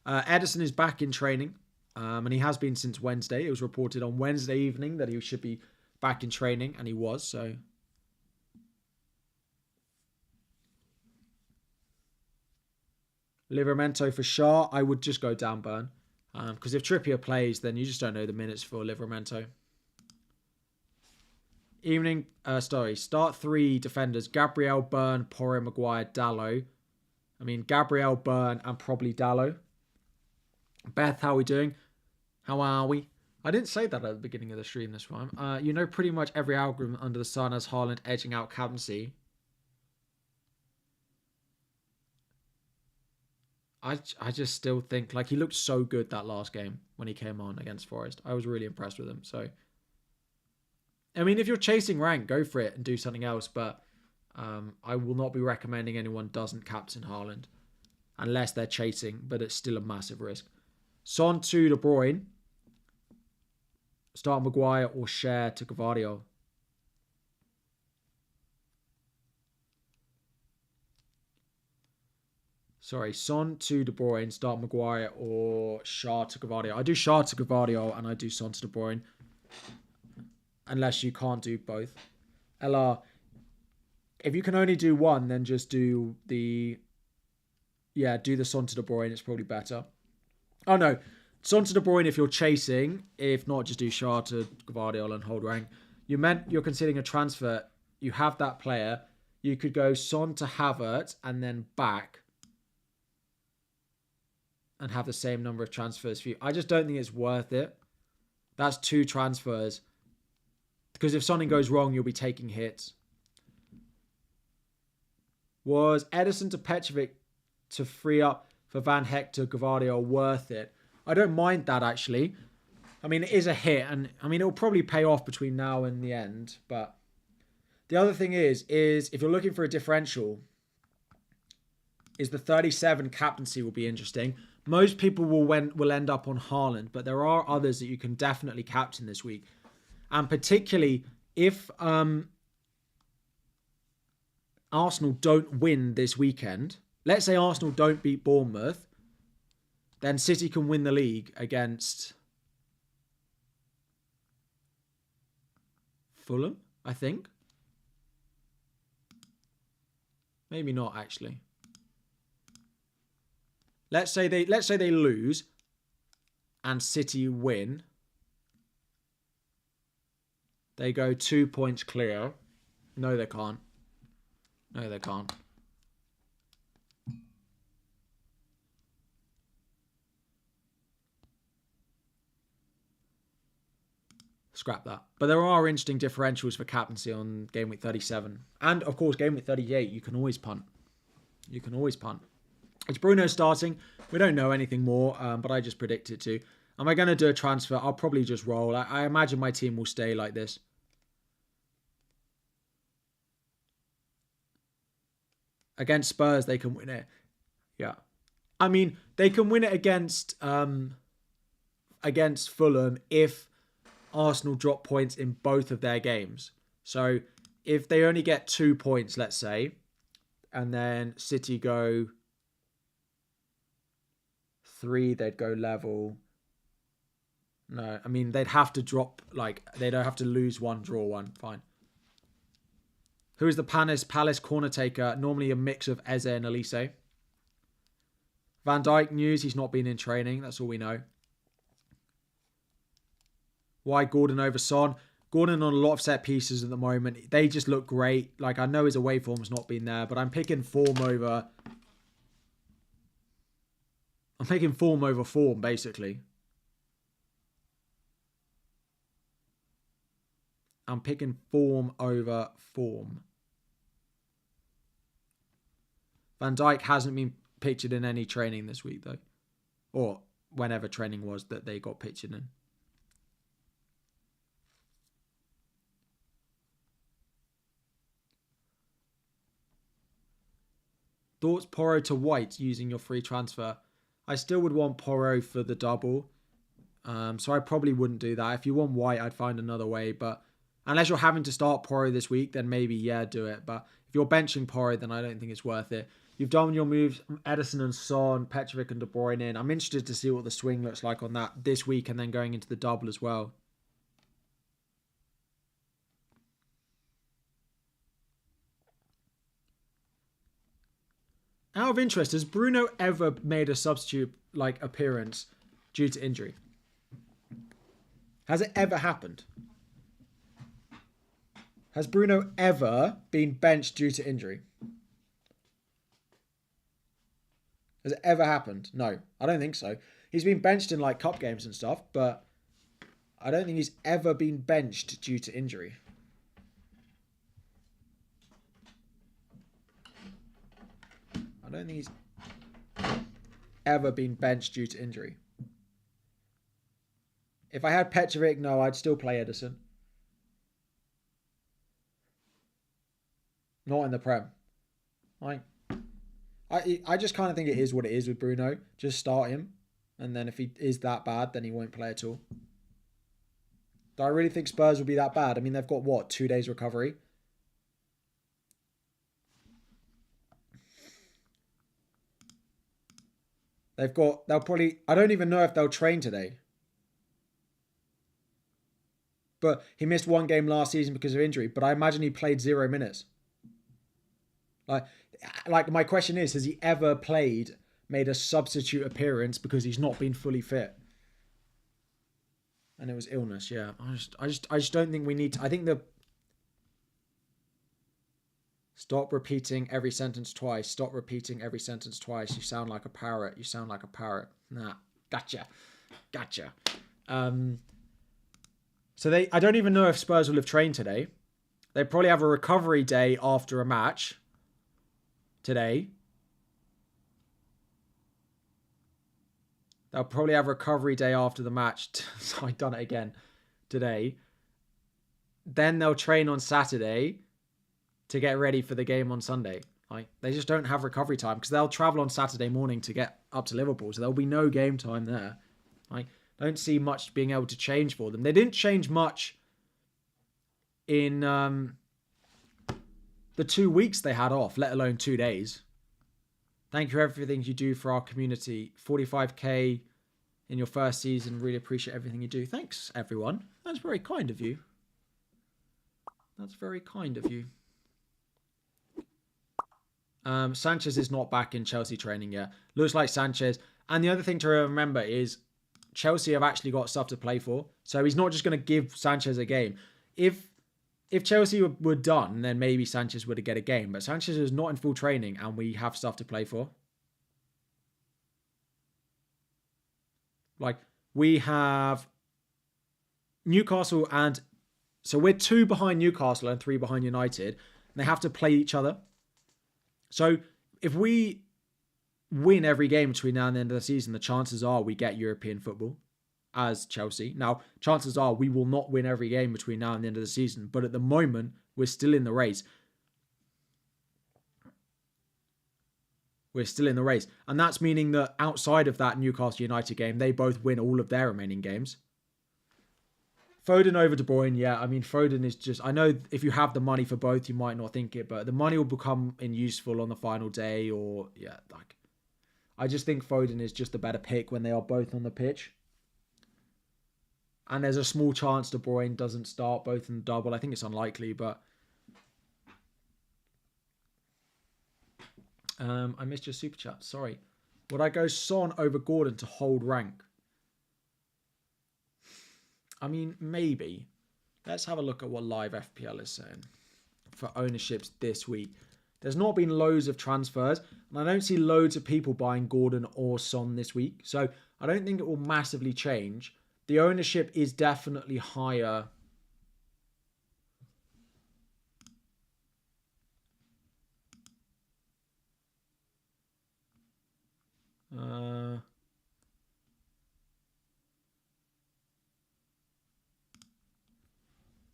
Edison is back in training. And he has been since Wednesday. It was reported on Wednesday evening that he should be back in training. And he was, so... Livramento for Shaw. I would just go down Burn. Because if Trippier plays, then you just don't know the minutes for Livramento. Start 3 defenders. Gabriel, Burn, Porro, Maguire, Dallo. I mean, Gabriel, Burn, and probably Dallo. Beth, how are we doing? How are we? I didn't say that at the beginning of the stream this time. You know pretty much every algorithm under the sun has Haaland edging out captaincy. I just still think, like, he looked so good that last game when he came on against Forest. I was really impressed with him. So, I mean, if you're chasing rank, go for it and do something else. But I will not be recommending anyone doesn't captain Haaland unless they're chasing, but it's still a massive risk. Son to De Bruyne. Start Maguire or share to Gvardiol. Sorry, Son to De Bruyne, start Maguire or Shah to Gvardiol. I do Shah to Gvardiol and I do Son to De Bruyne. Unless you can't do both. LR, If you can only do one, then just do the... Yeah, do the Son to De Bruyne. It's probably better. Oh, no. Son to De Bruyne if you're chasing. If not, just do Shah to Gvardiol and hold rank. You're considering a transfer. You have that player. You could go Son to Havertz and then back. And have the same number of transfers for you. I just don't think it's worth it. That's 2 transfers. Because if something goes wrong, you'll be taking hits. Was Ederson to Petrovic to free up for Van Heck to Gvardiol worth it? I don't mind that, actually. I mean, it is a hit. And I mean, it'll probably pay off between now and the end. But the other thing is if you're looking for a differential, is the 37 captaincy will be interesting. Most people will end up on Haaland, but there are others that you can definitely captain this week. And particularly if Arsenal don't win this weekend, let's say Arsenal don't beat Bournemouth, then City can win the league against Fulham, I think. Maybe not, actually. Let's say they lose and City win. They go 2 points clear. No, they can't. No, they can't. Scrap that. But there are interesting differentials for captaincy on Game Week 37. And, of course, Game Week 38, you can always punt. You can always punt. It's Bruno starting. We don't know anything more, but I just predict it to. Am I going to do a transfer? I'll probably just roll. I imagine my team will stay like this. Against Spurs, they can win it. Yeah. I mean, they can win it against Fulham if Arsenal drop points in both of their games. So if they only get 2 points, let's say, and then City go 3, they'd go level. No, I mean, they'd have to drop, they don't have to lose 1, draw 1. Fine. Who is the Palace corner taker? Normally a mix of Eze and Elise. Van Dijk news, he's not been in training. That's all we know. Why Gordon over Son? Gordon on a lot of set pieces at the moment. They just look great. I know his away form's not been there, but I'm picking form over form, basically. I'm picking form over form. Van Dijk hasn't been pictured in any training this week, though. Or whenever training was that they got pictured in. Thoughts Porro to White using your free transfer? I still would want Porro for the double. So I probably wouldn't do that. If you want White, I'd find another way. But unless you're having to start Porro this week, then maybe, yeah, do it. But if you're benching Porro, then I don't think it's worth it. You've done your moves, Ederson and Son, Petrovic and De Bruyne in. I'm interested to see what the swing looks like on that this week and then going into the double as well. Out of interest, has Bruno ever made a substitute appearance due to injury? Has it ever happened? Has Bruno ever been benched due to injury? Has it ever happened? No, I don't think so. He's been benched in cup games and stuff, but I don't think he's ever been benched due to injury. I don't think he's ever been benched due to injury. If I had Petrovic, no, I'd still play Ederson. Not in the Prem. I just kind of think it is what it is with Bruno. Just start him. And then if he is that bad, then he won't play at all. Do I really think Spurs will be that bad? I mean, they've got, 2 days recovery? They'll probably, I don't even know if they'll train today. But he missed 1 game last season because of injury. But I imagine he played 0 minutes. Like my question is, has he ever made a substitute appearance because he's not been fully fit? And it was illness, yeah. I just don't think we need to. I think stop repeating every sentence twice. Stop repeating every sentence twice. You sound like a parrot. You sound like a parrot. Nah, gotcha. So I don't even know if Spurs will have trained today. They probably have a recovery day after a match today. They'll probably have a recovery day after the match. So I've done it again today. Then they'll train on Saturday to get ready for the game on Sunday. Like, they just don't have recovery time because they'll travel on Saturday morning to get up to Liverpool. So there'll be no game time there. Like, don't see much being able to change for them. They didn't change much in the 2 weeks they had off, let alone 2 days. Thank you for everything you do for our community. 45k in your first season. Really appreciate everything you do. Thanks, everyone. That's very kind of you. That's very kind of you. Sanchez is not back in Chelsea training yet. Looks like Sanchez. And the other thing to remember is Chelsea have actually got stuff to play for. So he's not just going to give Sanchez a game. If Chelsea were done, then maybe Sanchez would get a game. But Sanchez is not in full training and we have stuff to play for. Like, we have Newcastle and... So we're 2 behind Newcastle and 3 behind United. And they have to play each other. So if we win every game between now and the end of the season, the chances are we get European football as Chelsea. Now, chances are we will not win every game between now and the end of the season. But at the moment, we're still in the race. We're still in the race. And that's meaning that outside of that Newcastle United game, they both win all of their remaining games. Foden over De Bruyne, yeah. I mean, Foden is just... I know if you have the money for both, you might not think it, but the money will become useful on the final day or... Yeah, like... I just think Foden is just a better pick when they are both on the pitch. And there's a small chance De Bruyne doesn't start both in the double. I think it's unlikely, but... I missed your super chat. Sorry. Would I go Son over Gordon to hold rank? I mean, maybe. Let's have a look at what live FPL is saying for ownerships this week. There's not been loads of transfers, and I don't see loads of people buying Gordon or Son this week. So I don't think it will massively change. The ownership is definitely higher.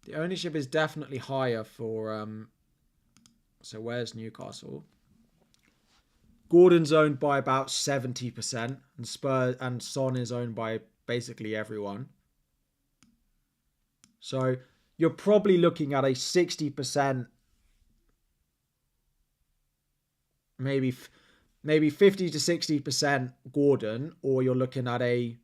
The ownership is definitely higher for... so where's Newcastle? Gordon's owned by about 70%. And Son is owned by basically everyone. So you're probably looking at a 60%... Maybe 50 to 60% Gordon. Or you're looking at a...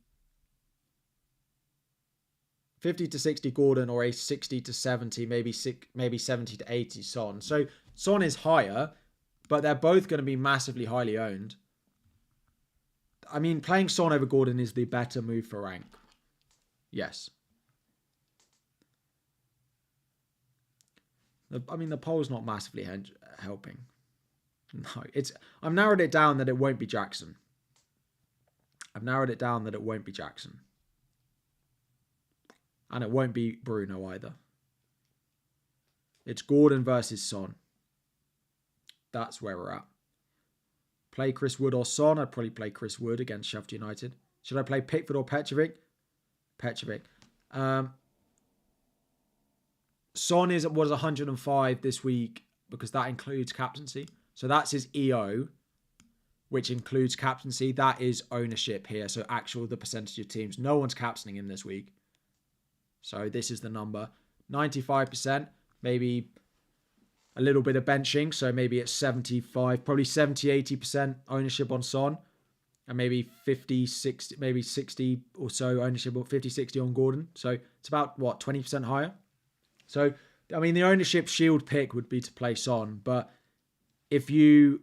50 to 60 Gordon or a 60 to 70, maybe 70 to 80 Son. So Son is higher, but they're both going to be massively highly owned. I mean, playing Son over Gordon is the better move for rank. Yes. I mean, the poll's not massively helping. No, I've narrowed it down that it won't be Jackson. And it won't be Bruno either. It's Gordon versus Son. That's where we're at. Play Chris Wood or Son. I'd probably play Chris Wood against Sheffield United. Should I play Pickford or Petrovic? Petrovic. Son was 105 this week because that includes captaincy. So that's his EO, which includes captaincy. That is ownership here. So the percentage of teams. No one's captaining him this week. So this is the number. 95%, maybe a little bit of benching. So maybe it's 75, probably 70, 80% ownership on Son. And maybe 50, 60, maybe 60 or so ownership, or 50, 60 on Gordon. So it's about, 20% higher? So, I mean, the ownership shield pick would be to play Son. But if you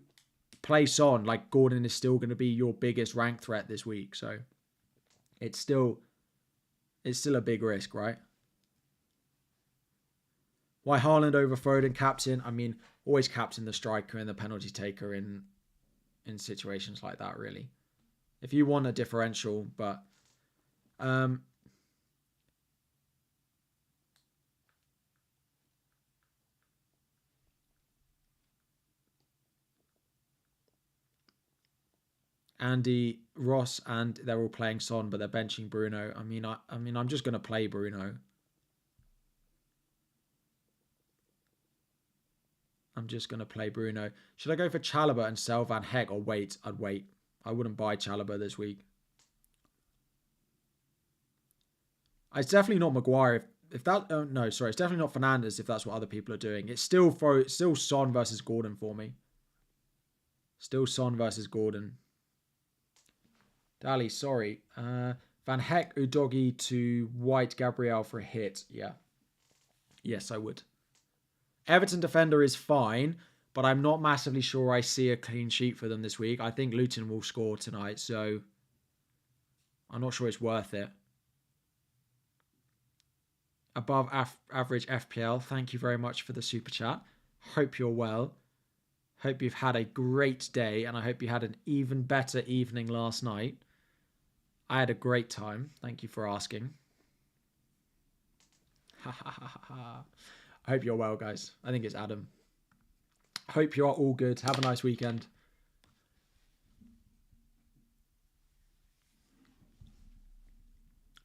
play Son, like Gordon is still going to be your biggest rank threat this week. So it's still a big risk, right? Why Haaland over Foden captain? I mean, always captain the striker and the penalty taker in situations like that, really. If you want a differential, but Andy, Ross, and they're all playing Son, but they're benching Bruno. I mean, I'm just going to play Bruno. I'm just going to play Bruno. Should I go for Chalobah and sell Van Heck or wait? I'd wait. I wouldn't buy Chalobah this week. It's definitely not Maguire. If that, no, sorry, it's definitely not Fernandes if that's what other people are doing. It's still Son versus Gordon for me. Still Son versus Gordon. Dali, sorry. Van Heck, Udogi to White, Gabriel for a hit. Yeah. Yes, I would. Everton defender is fine, but I'm not massively sure I see a clean sheet for them this week. I think Luton will score tonight, so I'm not sure it's worth it. Above average FPL. Thank you very much for the super chat. Hope you're well. Hope you've had a great day, and I hope you had an even better evening last night. I had a great time. Thank you for asking. I hope you're well, guys. I think it's Adam. Hope you are all good. Have a nice weekend.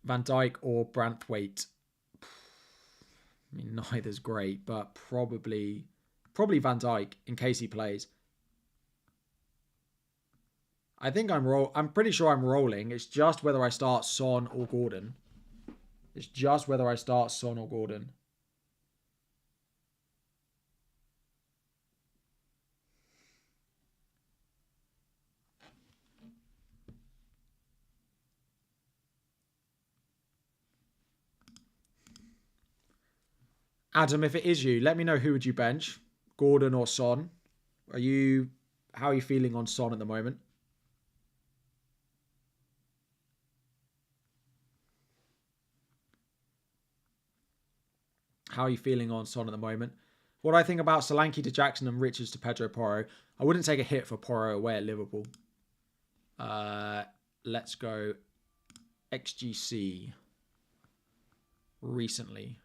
Van Dijk or Branthwaite? I mean, neither's great, but probably Van Dijk in case he plays. I think I'm pretty sure I'm rolling. It's just whether I start Son or Gordon. It's just whether I start Son or Gordon. Adam, if it is you, let me know who would you bench, Gordon or Son. How are you feeling on Son at the moment? How are you feeling on Son at the moment? What do I think about Solanke to Jackson and Richards to Pedro Porro? I wouldn't take a hit for Porro away at Liverpool. Let's go XGC recently.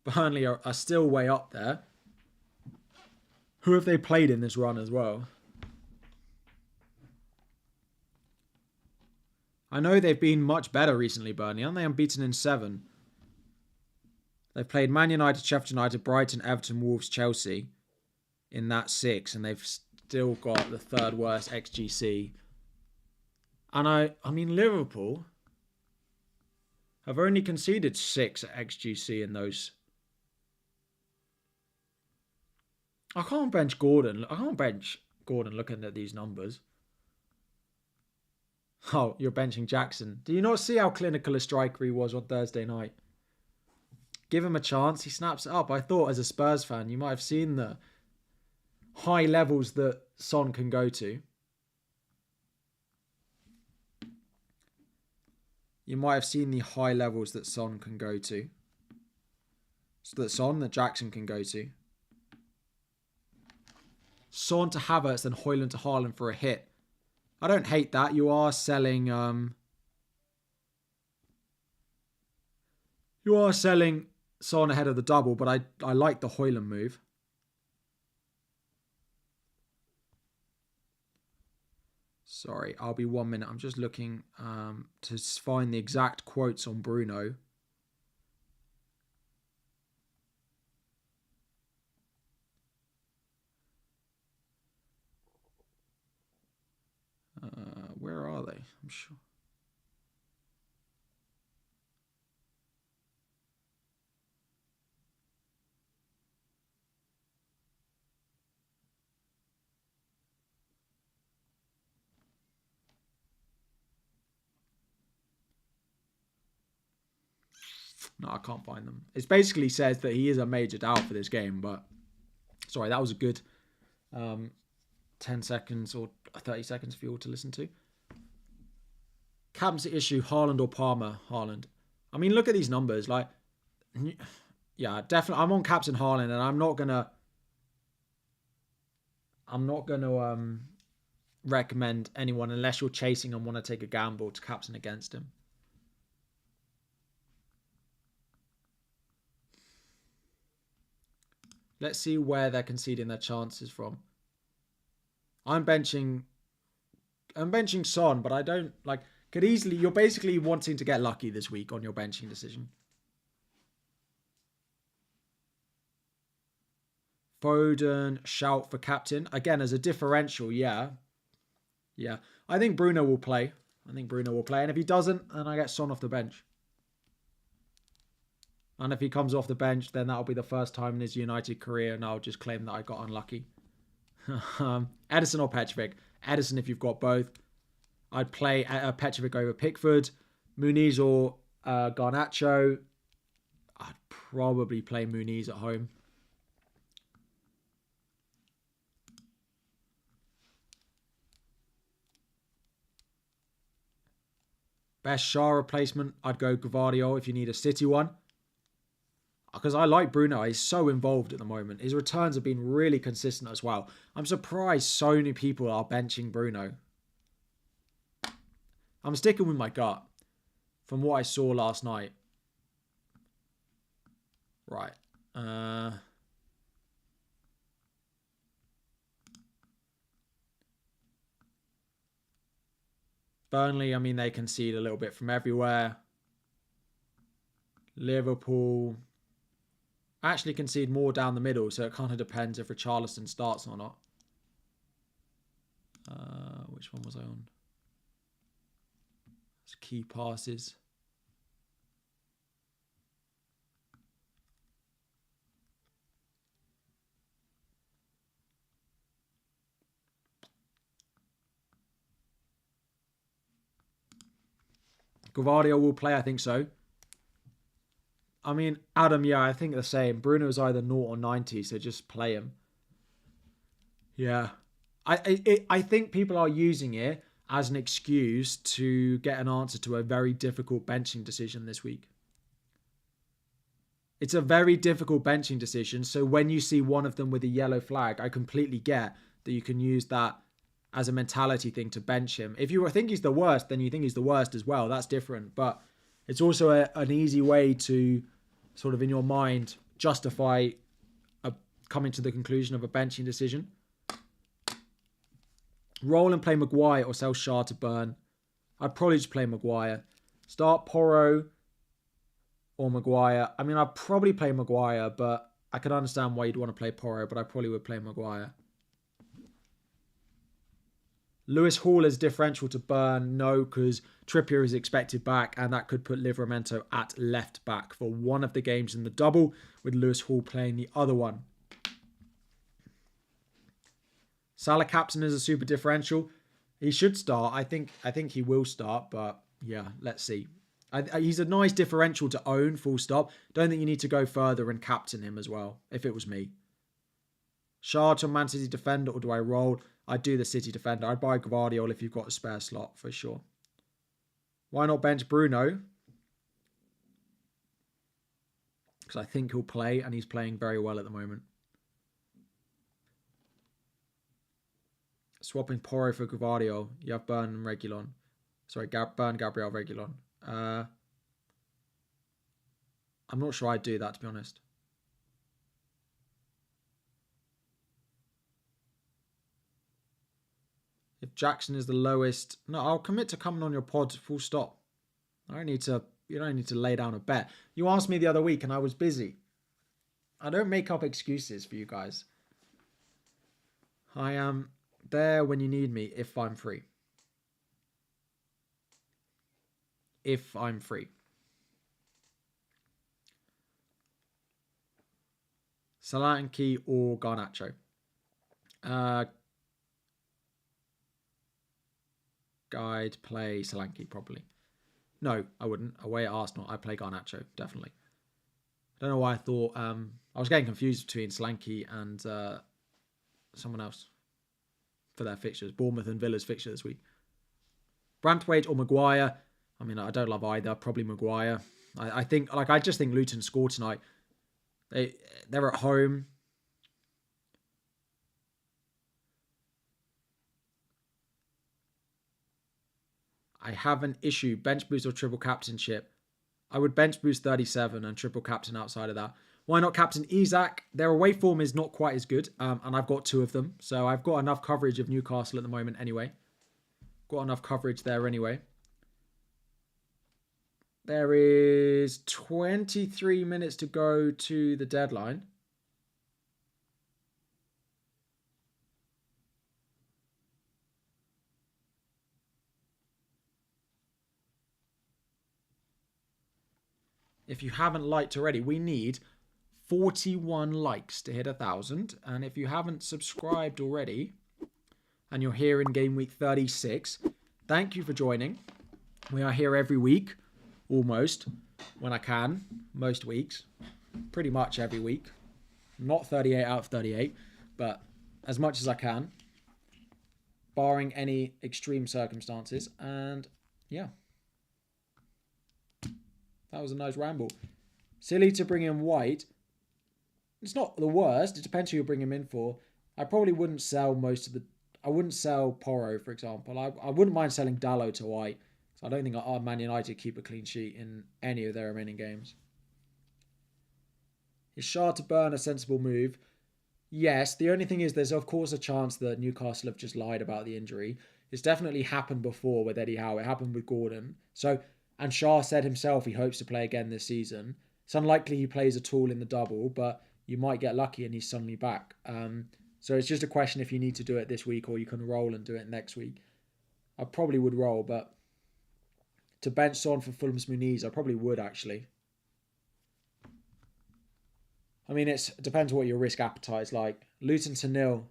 Burnley are still way up there. Who have they played in this run as well? I know they've been much better recently, Burnley. Aren't they unbeaten in 7? They've played Man United, Sheffield United, Brighton, Everton, Wolves, Chelsea in that 6. And they've still got the third worst XGC. And I mean, Liverpool have only conceded 6 at XGC in those. I can't bench Gordon. I can't bench Gordon looking at these numbers. Oh, you're benching Jackson. Do you not see how clinical a striker he was on Thursday night? Give him a chance. He snaps it up. I thought as a Spurs fan, you might have seen the high levels that Son can go to. You might have seen the high levels that Son can go to. So that Jackson can go to. Son to Havertz, then Højlund to Haaland for a hit. I don't hate that. You are selling Son ahead of the double, but I like the Højlund move. Sorry, I'll be 1 minute. I'm just looking to find the exact quotes on Bruno. Where are they? I'm sure. No, I can't find them. It basically says that he is a major doubt for this game, but sorry, that was a good 10 seconds or 30 seconds for you all to listen to. Captaincy issue, Haaland or Palmer? Haaland. I mean, look at these numbers. Like, yeah, definitely. I'm on captain Haaland, and I'm not gonna recommend anyone unless you're chasing and want to take a gamble to captain against him. Let's see where they're conceding their chances from. I'm benching Son, but I don't like. Could easily. You're basically wanting to get lucky this week on your benching decision. Foden, shout for captain again as a differential. Yeah. I think Bruno will play. And if he doesn't, then I get Son off the bench. And if he comes off the bench, then that'll be the first time in his United career, and I'll just claim that I got unlucky. Edison or Petrovic? Edison if you've got both. I'd play Petrovic over Pickford. Muniz or Garnacho. I'd probably play Muniz at home. Best Shaw replacement, I'd go Gvardiol if you need a City one. Because I like Bruno. He's so involved at the moment. His returns have been really consistent as well. I'm surprised so many people are benching Bruno. I'm sticking with my gut from what I saw last night. Right. Burnley, I mean, they concede a little bit from everywhere. Liverpool actually concede more down the middle, so it kind of depends if Richarlison starts or not. Which one was I on? It's key passes. Gvardiol will play, I think so. I mean, Adam, yeah, I think the same. Bruno's either 0 or 90, so just play him. Yeah. I think people are using it as an excuse to get an answer to a very difficult benching decision this week. It's a very difficult benching decision, so when you see one of them with a yellow flag, I completely get that you can use that as a mentality thing to bench him. If you think he's the worst, then you think he's the worst as well. That's different. But it's also an easy way to sort of in your mind justify coming to the conclusion of a benching decision. Roll and play Maguire or sell Shah to Burn. I'd probably just play Maguire. Start Porro or Maguire. I mean, I'd probably play Maguire, but I can understand why you'd want to play Porro, but I probably would play Maguire. Lewis Hall is differential to Burn. No, because Trippier is expected back, and that could put Livramento at left back for one of the games in the double, with Lewis Hall playing the other one. Salah captain is a super differential. He should start. I think he will start, but yeah, let's see. He's a nice differential to own, full stop. Don't think you need to go further and captain him as well, if it was me. Shah to Man City defender, or do I roll? I'd do the City defender. I'd buy Gvardiol if you've got a spare slot, for sure. Why not bench Bruno? Because I think he'll play, and he's playing very well at the moment. Swapping Porro for Gvardiol. You have Burn and Reguilon. Sorry, Burn, Gabriel, Reguilon. I'm not sure I'd do that, to be honest. If Jackson is the lowest... No, I'll commit to coming on your pod, full stop. You don't need to lay down a bet. You asked me the other week and I was busy. I don't make up excuses for you guys. I am there when you need me if I'm free. If I'm free. Solanke or Garnacho? Guide play Solanke probably. No, I wouldn't. Away at Arsenal, I play Garnacho, definitely. don't know why I thought... I was getting confused between Slanky and someone else for their fixtures. Bournemouth and Villa's fixture this week. Brantwaite or Maguire. I mean, I don't love either. Probably Maguire. I just think Luton scored tonight. They're at home. I have an issue. Bench boost or triple captainship. I would bench boost 37 and triple captain outside of that. Why not captain Isak? Their away form is not quite as good. And I've got 2 of them. So I've got enough coverage of Newcastle at the moment anyway. Got enough coverage there anyway. There is 23 minutes to go to the deadline. If you haven't liked already, we need 41 likes to hit 1,000. And if you haven't subscribed already, and you're here in Game Week 36, thank you for joining. We are here every week, almost, when I can, most weeks, pretty much every week. Not 38 out of 38, but as much as I can, barring any extreme circumstances. And yeah. That was a nice ramble. Silly to bring in White. It's not the worst. It depends who you bring him in for. I probably wouldn't sell most of the... I wouldn't sell Porro, for example. I wouldn't mind selling Dallo to White. So I don't think Man United keep a clean sheet in any of their remaining games. Is Shah to Burn a sensible move? Yes. The only thing is there's, of course, a chance that Newcastle have just lied about the injury. It's definitely happened before with Eddie Howe. It happened with Gordon. And Shah said himself he hopes to play again this season. It's unlikely he plays at all in the double, but you might get lucky and he's suddenly back. So it's just a question if you need to do it this week or you can roll and do it next week. I probably would roll, but to bench Son for Fulham's Muniz, I probably would actually. I mean, it depends what your risk appetite is like. Luton to 0.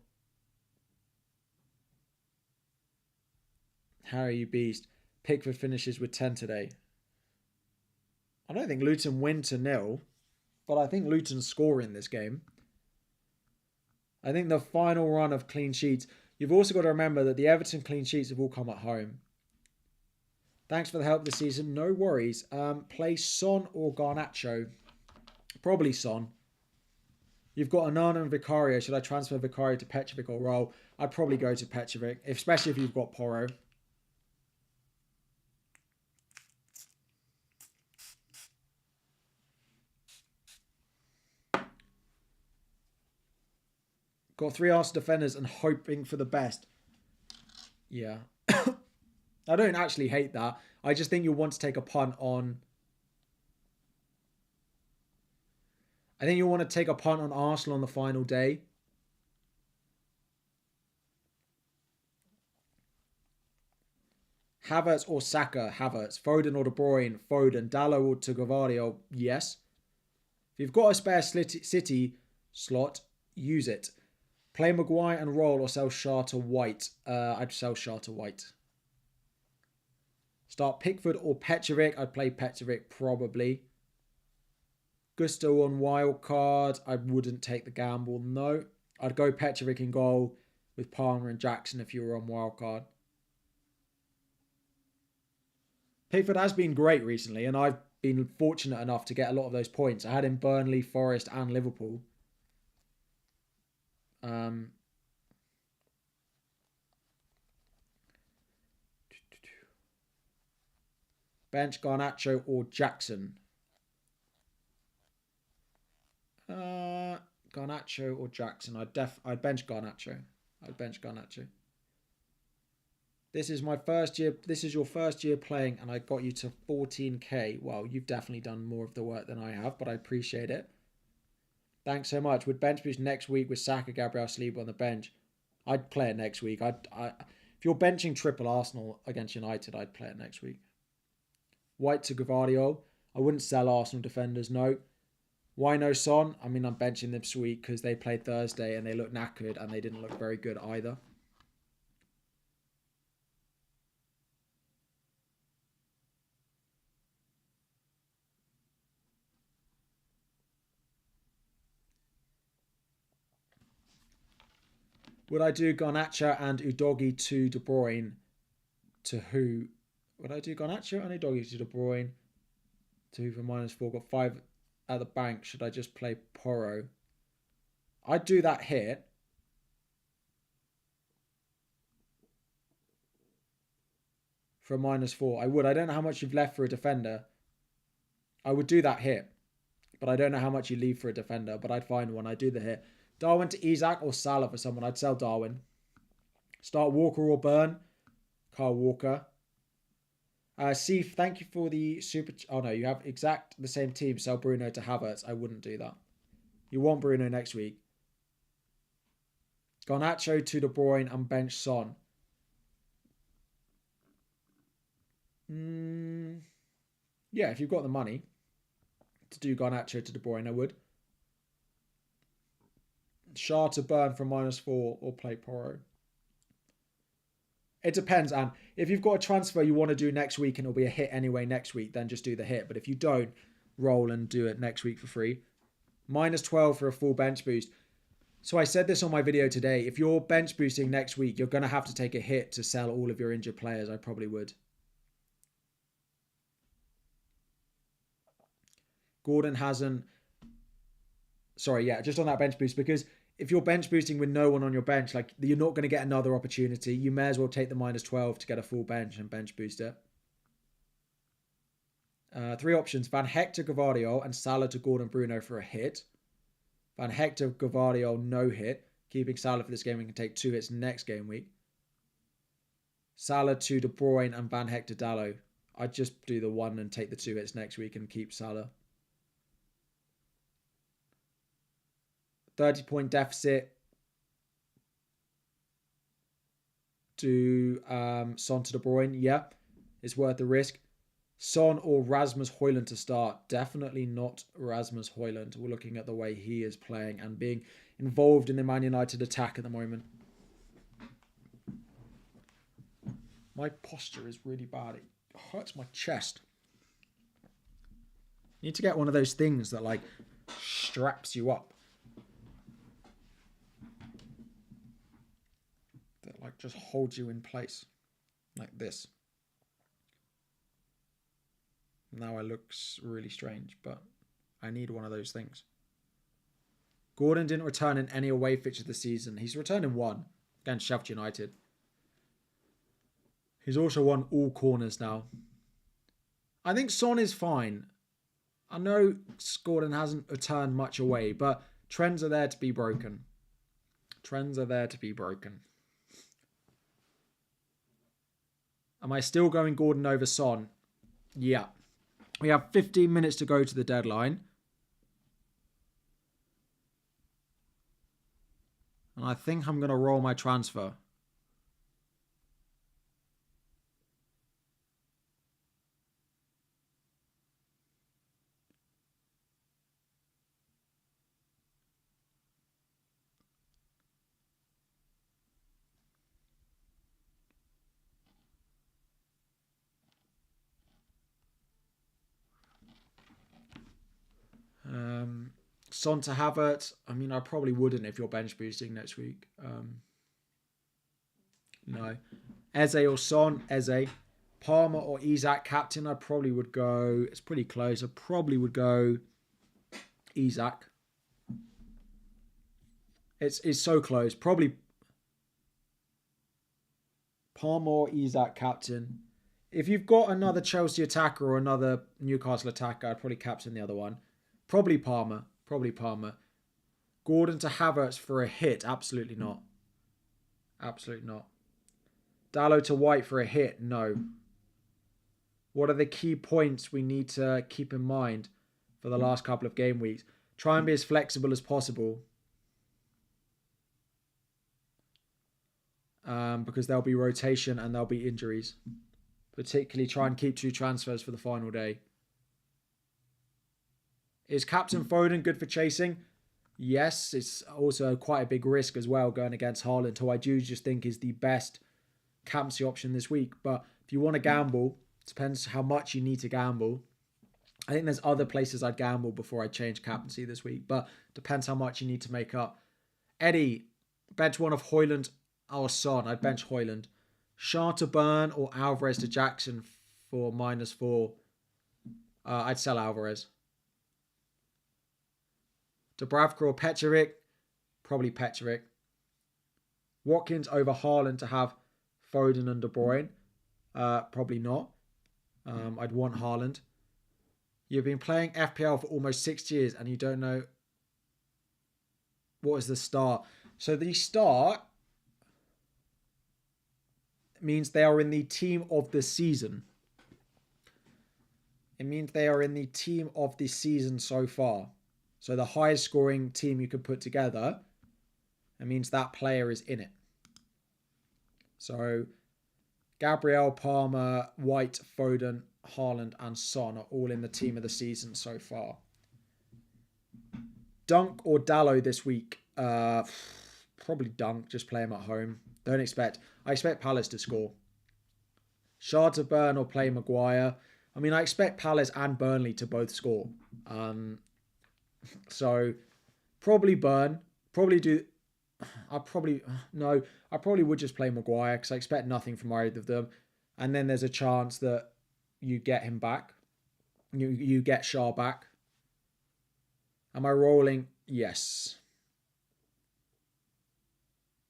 Harry, you beast. Pickford finishes with 10 today. I don't think Luton win to 0, but I think Luton score in this game. I think the final run of clean sheets... You've also got to remember that the Everton clean sheets have all come at home. Thanks for the help this season. No worries. Play Son or Garnacho? Probably Son. You've got Onana and Vicario. Should I transfer Vicario to Petrovic or roll? I'd probably go to Petrovic, especially if you've got Porro. Got 3 Arsenal defenders and hoping for the best. Yeah. I don't actually hate that. I just think you'll want to take a punt on... I think you'll want to take a punt on Arsenal on the final day. Havertz or Saka? Havertz. Foden or De Bruyne? Foden. Dallo or Gavardio? Yes. If you've got a spare City slot, use it. Play Maguire and roll or sell Shah to White. I'd sell Shah to White. Start Pickford or Petrovic. I'd play Petrovic probably. Gusto on Wildcard. I wouldn't take the gamble. No. I'd go Petrovic in goal with Palmer and Jackson if you were on Wildcard. Pickford has been great recently and I've been fortunate enough to get a lot of those points. I had him Burnley, Forest and Liverpool. Bench Garnacho or Jackson? Garnacho or Jackson? I'd bench Garnacho. I'd bench Garnacho. This is my first year. This is your first year playing, and I got you to 14k. Well, you've definitely done more of the work than I have, but I appreciate it. Thanks so much. Would bench boost next week with Saka, Gabriel, Saliba on the bench? I'd play it next week. If you're benching triple Arsenal against United, I'd play it next week. White to Gavardio. I wouldn't sell Arsenal defenders, no. Why no Son? I mean, I'm benching them this week because they played Thursday and they looked knackered and they didn't look very good either. Would I do Garnacho and Udogie to De Bruyne? To who? Would I do Garnacho and Udogie to De Bruyne? To who for -4? Got 5 at the bank. Should I just play Porro? I'd do that hit. For a -4. I would. I don't know how much you've left for a defender. I would do that hit. But I don't know how much you leave for a defender. But I'd find one. I'd do the hit. Darwin to Isak or Salah for someone. I'd sell Darwin. Start Walker or Burn. Kyle Walker. Sif, thank you for the super... Oh, no. You have exact the same team. Sell Bruno to Havertz. I wouldn't do that. You want Bruno next week. Garnacho to De Bruyne and bench Son. Yeah, if you've got the money to do Garnacho to De Bruyne, I would. Shah to Burn for -4 or play Porro. It depends, and if you've got a transfer you want to do next week and it'll be a hit anyway next week, then just do the hit. But if you don't, roll and do it next week for free. -12 for a full bench boost. So I said this on my video today. If you're bench boosting next week, you're going to have to take a hit to sell all of your injured players. I probably would. Gordon hasn't... Sorry, yeah, just on that bench boost, because if you're bench boosting with no one on your bench, like, you're not going to get another opportunity. You may as well take the -12 to get a full bench and bench boost it. 3 options. Van Hector, Gvardiol, and Salah to Gordon Bruno for a hit. Van Hector, Gvardiol, no hit. Keeping Salah for this game, we can take 2 hits next game week. Salah to De Bruyne and Van Hector Dallo. I'd just do the 1 and take the 2 hits next week and keep Salah. 30-point deficit. Do Son to De Bruyne. Yeah, it's worth the risk. Son or Rasmus Højlund to start. Definitely not Rasmus Højlund. We're looking at the way he is playing and being involved in the Man United attack at the moment. My posture is really bad. It hurts my chest. You need to get one of those things that, like, straps you up. That, like, just holds you in place. Like this. Now I look really strange, but I need one of those things. Gordon didn't return in any away fixtures this season. He's returned in 1 against Sheffield United. He's also won all corners now. I think Son is fine. I know Gordon hasn't returned much away, but trends are there to be broken. Trends are there to be broken. Am I still going Gordon over Son? Yeah. We have 15 minutes to go to the deadline. And I think I'm going to roll my transfer. Son to Havertz. I mean, I probably wouldn't if you're bench boosting next week. No. Eze or Son. Eze. Palmer or Isak captain. I probably would go... It's pretty close. I probably would go Isak. It's so close. Probably Palmer or Isak captain. If you've got another Chelsea attacker or another Newcastle attacker, I'd probably captain the other one. Probably Palmer. Probably Palmer. Gordon to Havertz for a hit. Absolutely not. Absolutely not. Dallo to White for a hit. No. What are the key points we need to keep in mind for the last couple of game weeks? Try and be as flexible as possible. Because there'll be rotation and there'll be injuries. Particularly try and keep 2 transfers for the final day. Is Captain Foden good for chasing? Yes, it's also quite a big risk as well going against Haaland, who I do just think is the best captaincy option this week. But if you want to gamble, it depends how much you need to gamble. I think there's other places I'd gamble before I change captaincy this week, but depends how much you need to make up. Eddie, Bench one of Højlund or Son. I'd bench Højlund. Schär to Burn or Alvarez to Jackson for -4. I'd sell Alvarez. Dubravka or Petrovic. Probably Petrovic. Watkins over Haaland to have Foden and De Bruyne. Probably not. I'd want Haaland. You've been playing FPL for almost 6 years and you don't know what is the start. So the start means they are in the team of the season. It means they are in the team of the season so far. So the highest scoring team you could put together, it means that player is in it. So Gabriel, Palmer, White, Foden, Haaland and Son are all in the team of the season so far. Dunk or Dalot this week? Probably Dunk. Just play him at home. I expect Palace to score. Schär to Burn or play Maguire. I mean, I expect Palace and Burnley to both score. So probably Burn. I probably would just play Maguire because I expect nothing from either of them. And then there's a chance that you get him back. You get Schär back. Am I rolling? Yes.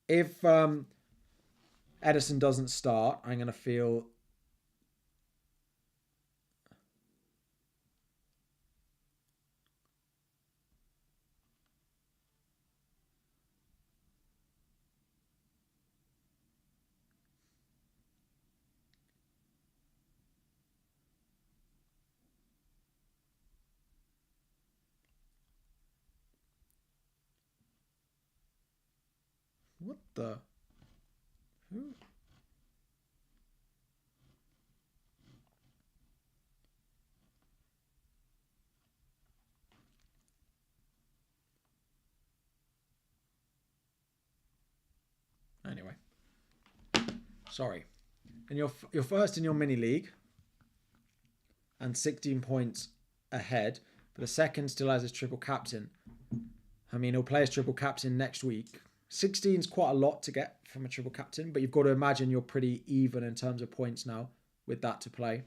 If Ederson doesn't start, I'm going to feel... What the? Who? Anyway. Sorry. And you're first in your mini league. And 16 points ahead. But the second still has his triple captain. I mean, he'll play his triple captain next week. 16 is quite a lot to get from a triple captain, but you've got to imagine you're pretty even in terms of points now with that to play.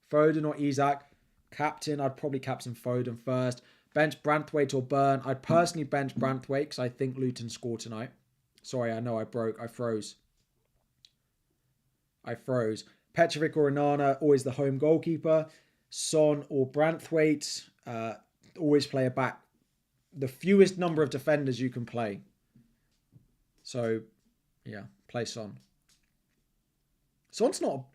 Foden or Isak, captain, I'd probably captain Foden first. Bench Branthwaite or Burn. I'd personally bench Branthwaite because I think Luton score tonight. Sorry, I know I froze. Petrovic or Onana, always the home goalkeeper. Son or Branthwaite, always play a back. The fewest number of defenders you can play. So, yeah, play Son. Son's not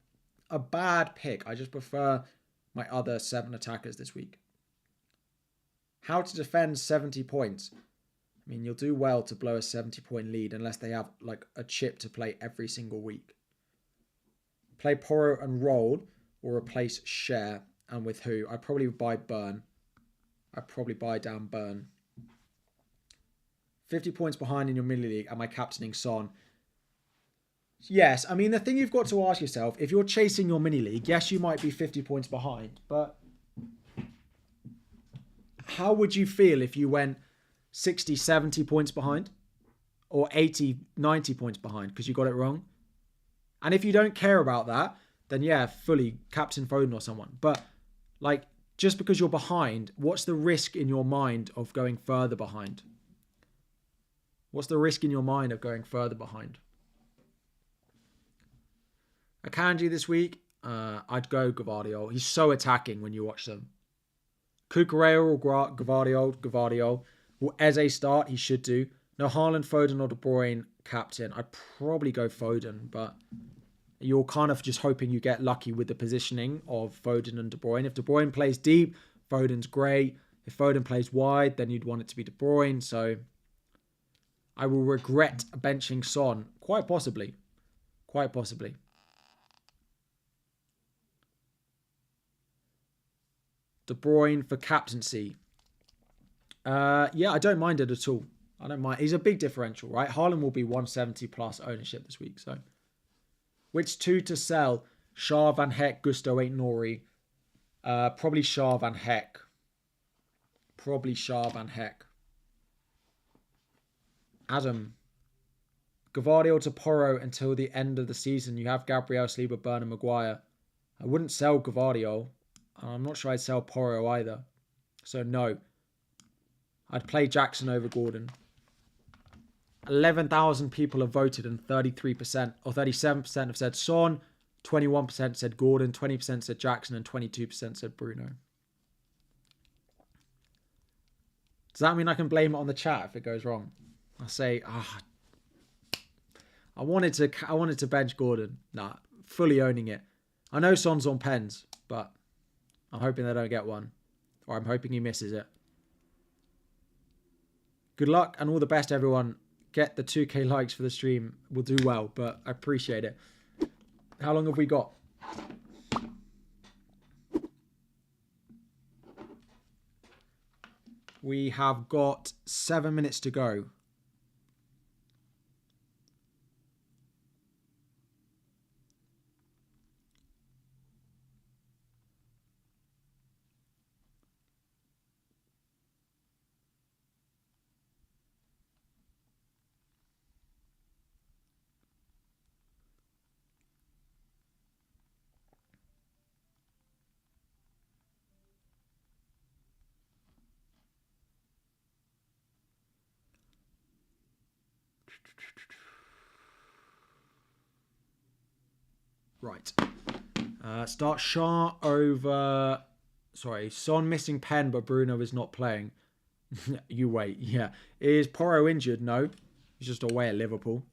a bad pick. I just prefer my other 7 attackers this week. How to defend 70 points. I mean, you'll do well to blow a 70-point lead unless they have like a chip to play every single week. Play Porro and Roll or replace Chaël. And with who? I'd probably buy Burn. I'd probably buy down Burn. 50 points behind in your mini league. Am I captaining Son? Yes. I mean, the thing you've got to ask yourself, if you're chasing your mini league, yes, you might be 50 points behind. But how would you feel if you went 60, 70 points behind? Or 80, 90 points behind because you got it wrong? And if you don't care about that, then yeah, fully captain Foden or someone. But like, just because you're behind, what's the risk in your mind of going further behind? What's the risk in your mind of going further behind? Akanji this week, I'd go Gvardiol. He's so attacking when you watch them. Cucurella or Gvardiol. Will Eze start? He should do. No Haaland, Foden or De Bruyne captain. I'd probably go Foden, but you're kind of just hoping you get lucky with the positioning of Foden and De Bruyne. If De Bruyne plays deep, Foden's great. If Foden plays wide, then you'd want it to be De Bruyne. So I will regret benching Son. Quite possibly. Quite possibly. De Bruyne for captaincy. Yeah, I don't mind it at all. I don't mind. He's a big differential, right? Haaland will be 170 plus ownership this week. So, which 2 to sell? Schär, Van Hecke, Gusto, Nori. Probably Schär, Van Hecke. Adam. Gavardio to Porro until the end of the season. You have Gabriel, Saliba, Burn and Maguire. I wouldn't sell Gavardio. I'm not sure I'd sell Porro either. So no. I'd play Jackson over Gordon. 11,000 people have voted and 33% or 37% have said Son, 21% said Gordon, 20% said Jackson and 22% said Bruno. Does that mean I can blame it on the chat if it goes wrong? I say, I wanted to bench Gordon. Nah, fully owning it. I know Son's on pens, but I'm hoping they don't get one. Or I'm hoping he misses it. Good luck and all the best, everyone. Get the 2k likes for the stream. We'll do well, but I appreciate it. How long have we got? We have got 7 minutes to go. Right. Start Shah over... Sorry, Son missing pen, but Bruno is not playing. You wait, yeah. Is Porro injured? No. He's just away at Liverpool.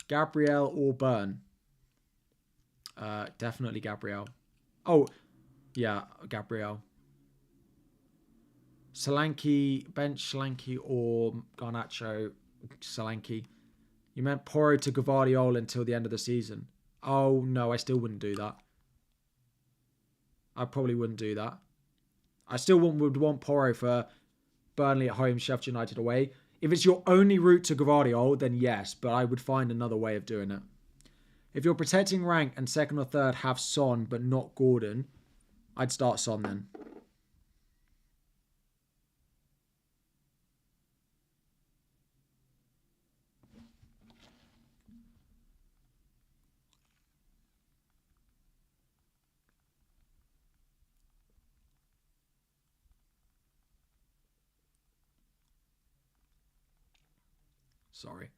Gabriel or Burn? Definitely Gabriel. Oh, yeah, Gabriel. Solanke, bench Solanke or Garnacho, Solanke. You meant Porro to Gavardiol until the end of the season. Oh, no, I still wouldn't do that. I probably wouldn't do that. I still would want Porro for Burnley at home, Sheffield United away. If it's your only route to Gavardiol, then yes, but I would find another way of doing it. If you're protecting rank and second or third have Son but not Gordon, I'd start Son then. Sorry.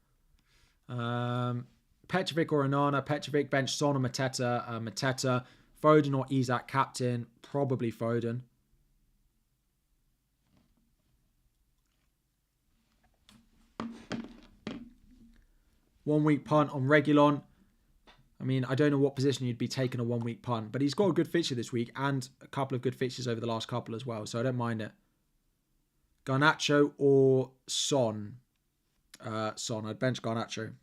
Petrovic or Onana. Petrovic, bench Son or Mateta. Mateta. Foden or Isak, captain. Probably Foden. One week punt on Reguilon. I mean, I don't know what position you'd be taking a 1 week punt, but he's got a good fixture this week and a couple of good fixtures over the last couple as well, so I don't mind it. Garnacho or Son? Son. I'd bench Garnacho.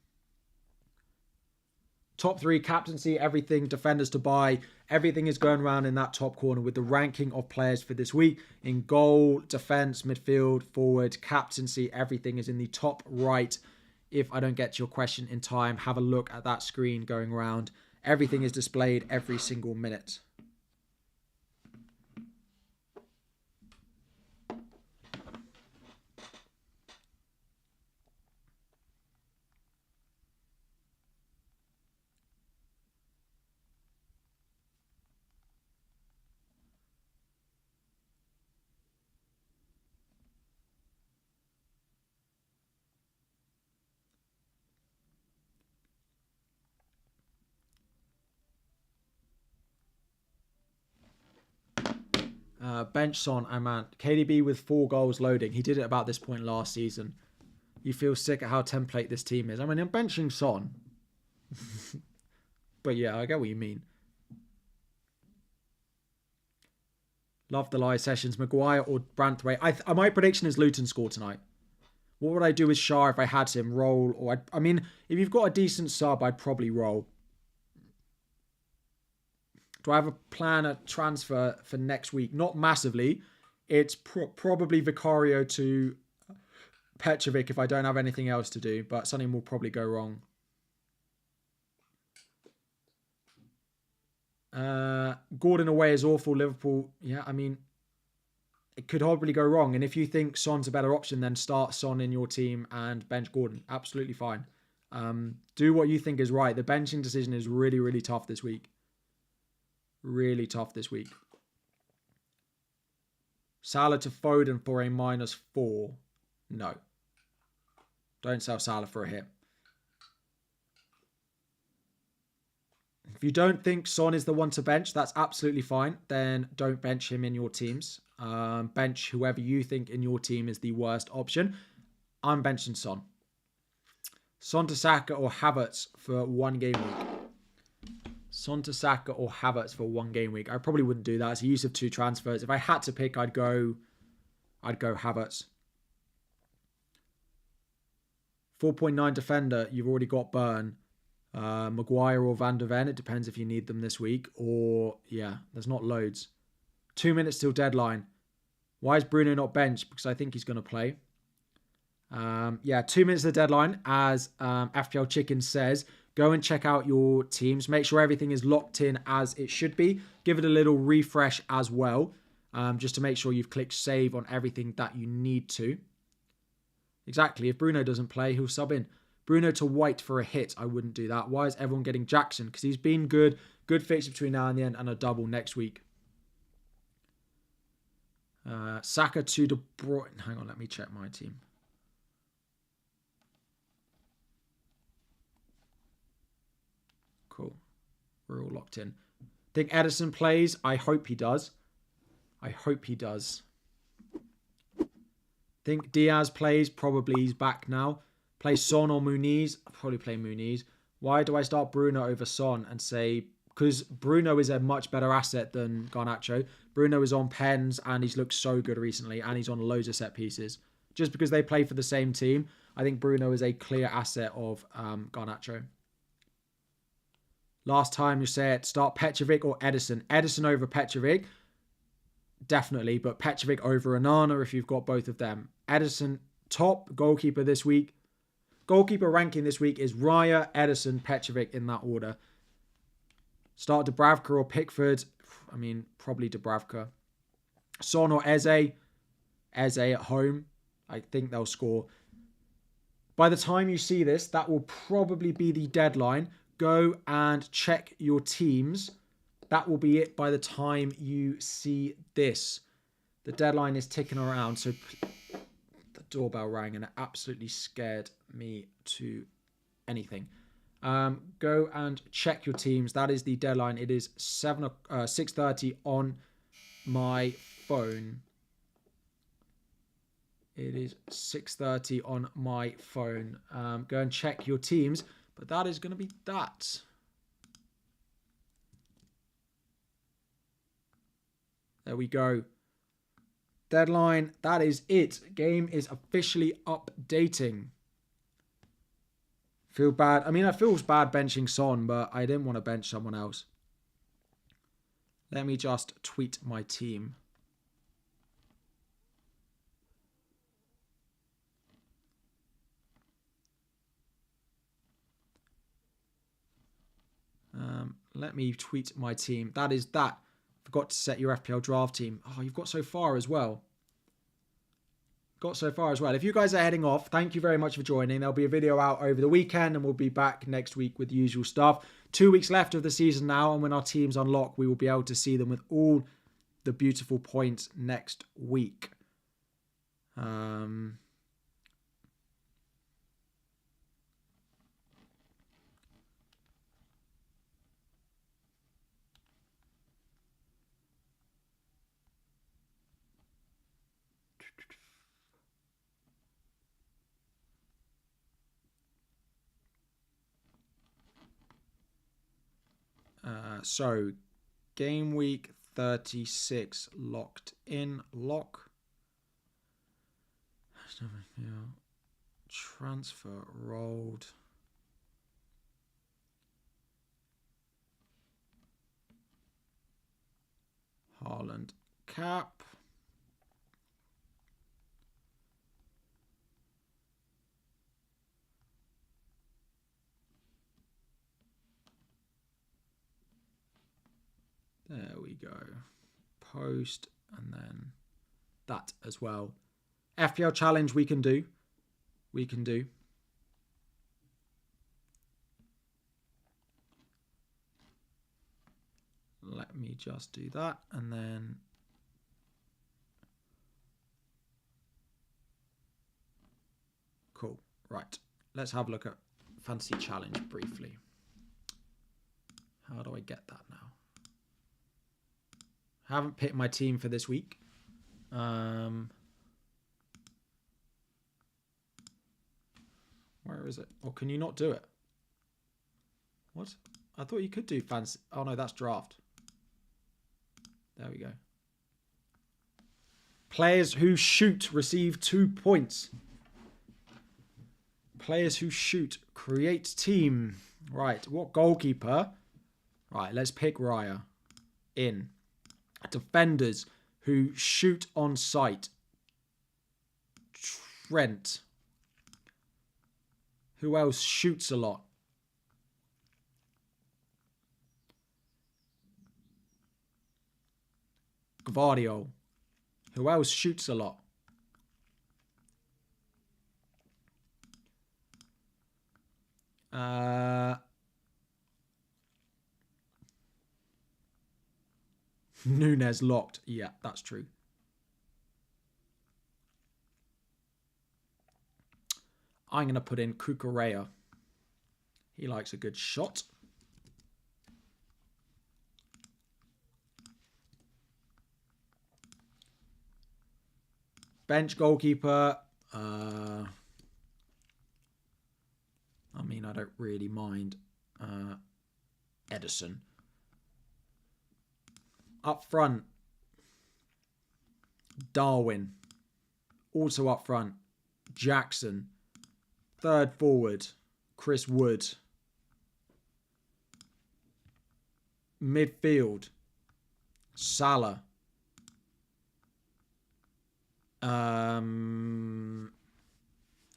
Top 3 captaincy, everything, defenders to buy. Everything is going around in that top corner with the ranking of players for this week. In goal, defense, midfield, forward, captaincy, everything is in the top right. If I don't get to your question in time, have a look at that screen going around. Everything is displayed every single minute. Bench Son, KDB with 4 goals loading. He did it about this point last season. You feel sick at how template this team is. I mean, I'm benching Son. But yeah, I get what you mean. Love the live sessions. Maguire or Branthwaite. My prediction is Luton score tonight. What would I do with Shah if I had him? Roll? Or I mean, if you've got a decent sub, I'd probably roll. Do I have a plan, a transfer for next week? Not massively. It's probably Vicario to Petrovic if I don't have anything else to do. But something will probably go wrong. Gordon away is awful. Liverpool, yeah, I mean, it could horribly go wrong. And if you think Son's a better option, then start Son in your team and bench Gordon. Absolutely fine. Do what you think is right. The benching decision is really, really tough this week. Really tough this week. Salah to Foden for a -4. No. Don't sell Salah for a hit. If you don't think Son is the one to bench, that's absolutely fine. Then don't bench him in your teams. Bench whoever you think in your team is the worst option. I'm benching Son. Son to Saka or Havertz for 1 game week. Son to Saka or Havertz for 1 game week. I probably wouldn't do that. It's a use of 2 transfers. If I had to pick, I'd go Havertz. 4.9 defender. You've already got Burn. Maguire or Van der Ven. It depends if you need them this week. Or, yeah, there's not loads. 2 minutes till deadline. Why is Bruno not benched? Because I think he's going to play. 2 minutes to the deadline. As FPL Chicken says, go and check out your teams. Make sure everything is locked in as it should be. Give it a little refresh as well. Just to make sure you've clicked save on everything that you need to. Exactly. If Bruno doesn't play, he'll sub in. Bruno to White for a hit. I wouldn't do that. Why is everyone getting Jackson? Because he's been good. Good fix between now and the end and a double next week. Saka to De Bruyne. Hang on, let me check my team. Cool. We're all locked in. Think Edison plays. I hope he does. I hope he does. Think Diaz plays. Probably he's back now. Play Son or Muniz. I'll probably play Muniz. Why do I start Bruno over Son and say... Because Bruno is a much better asset than Garnacho. Bruno is on pens and he's looked so good recently. And he's on loads of set pieces. Just because they play for the same team, I think Bruno is a clear asset of Garnacho. Last time you said start Petrovic or Edison. Edison over Petrovic. Definitely. But Petrovic over Onana if you've got both of them. Edison top goalkeeper this week. Goalkeeper ranking this week is Raya, Edison, Petrovic in that order. Start Dubravka or Pickford. I mean, probably Dubravka. Son or Eze. Eze at home. I think they'll score. By the time you see this, that will probably be the deadline. Go and check your teams. That will be it by the time you see this. The deadline is ticking around, so... Doorbell rang and it absolutely scared me to anything. Go and check your teams. That is the deadline. It is 6:30 on my phone. It is 6:30 on my phone. Go and check your teams. But that is going to be that. There we go. Deadline, that is it. Game is officially updating. Feel bad. I mean, I feel bad benching Son, but I didn't want to bench someone else. Let me just tweet my team. Let me tweet my team. That is that. Forgot to set your FPL draft team. Oh, you've got so far as well. If you guys are heading off, thank you very much for joining. There'll be a video out over the weekend and we'll be back next week with the usual stuff. 2 weeks left of the season now, and when our teams unlock, we will be able to see them with all the beautiful points next week. So, game week 36 locked in. Lock. Transfer rolled. Haaland cap. There we go. Post and then that as well. FPL challenge we can do. We can do. Let me just do that and then cool. Right. Let's have a look at Fantasy Challenge briefly. How do I get that now? I haven't picked my team for this week. Where is it? Or can you not do it? What? I thought you could do fantasy. Oh no, that's draft. There we go. Players who shoot receive 2 points. Players who shoot. Create team. Right. What goalkeeper? Right. Let's pick Raya. In. Defenders who shoot on sight. Trent. Who else shoots a lot? Gvardiol. Who else shoots a lot? Nunes locked. Yeah, that's true. I'm going to put in Cucurella. He likes a good shot. Bench goalkeeper. I mean, I don't really mind. Edison. Up front. Darwin. Also up front. Jackson. Third forward. Chris Wood. Midfield. Salah.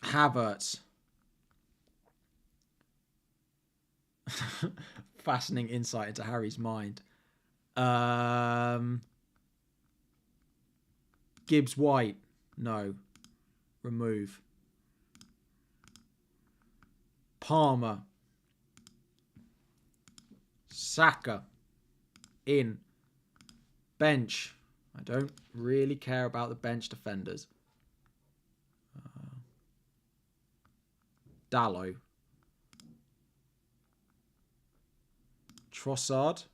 Havertz. Fascinating insight into Harry's mind. Gibbs White. No. Remove. Palmer. Saka. In. Bench. I don't really care about the bench defenders. Dallo. Trossard.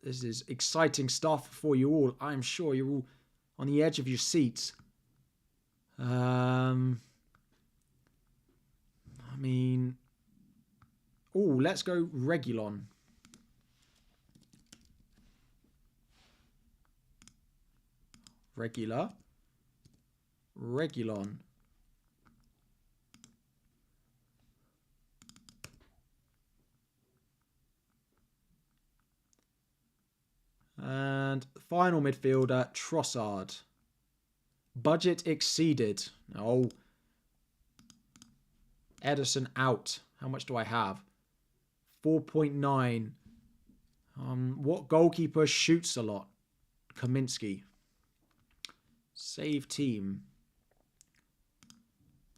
This is exciting stuff for you all. I'm sure you're all on the edge of your seats. I mean... Oh, let's go Reguilon. Reguilon. And final midfielder, Trossard. Budget exceeded. Oh. Edison out. How much do I have? 4.9. What goalkeeper shoots a lot? Kaminsky. Save team.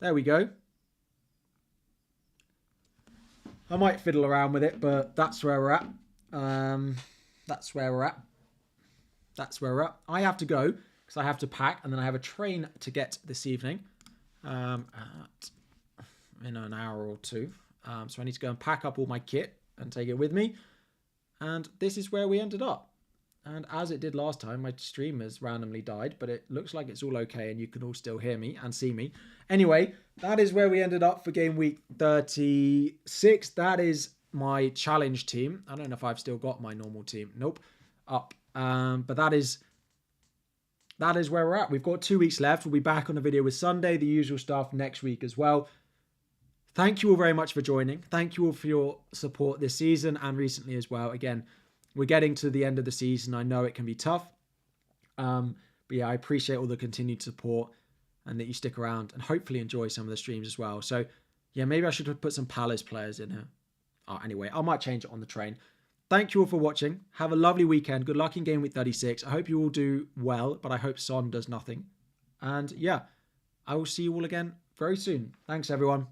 There we go. I might fiddle around with it, but that's where we're at. That's where we're at. I have to go because I have to pack and then I have a train to get this evening in an hour or two. So I need to go and pack up all my kit and take it with me. And this is where we ended up. And as it did last time, my stream has randomly died, but it looks like it's all okay and you can all still hear me and see me. Anyway, that is where we ended up for game week 36. That is my challenge team. I don't know if I've still got my normal team. Nope. Up. But that is where we're at. We've got 2 weeks left. We'll be back on a video with Sunday, the usual stuff next week as well. Thank you all very much for joining. Thank you all for your support this season and recently as well. Again, we're getting to the end of the season. I know it can be tough. But yeah, I appreciate all the continued support and that you stick around and hopefully enjoy some of the streams as well. So yeah, maybe I should put some Palace players in here. Anyway, I might change it on the train. thank you all for watching. Have a lovely weekend. Good luck in Game Week 36. I hope you all do well, but I hope Son does nothing. And yeah, I will see you all again very soon. Thanks, everyone.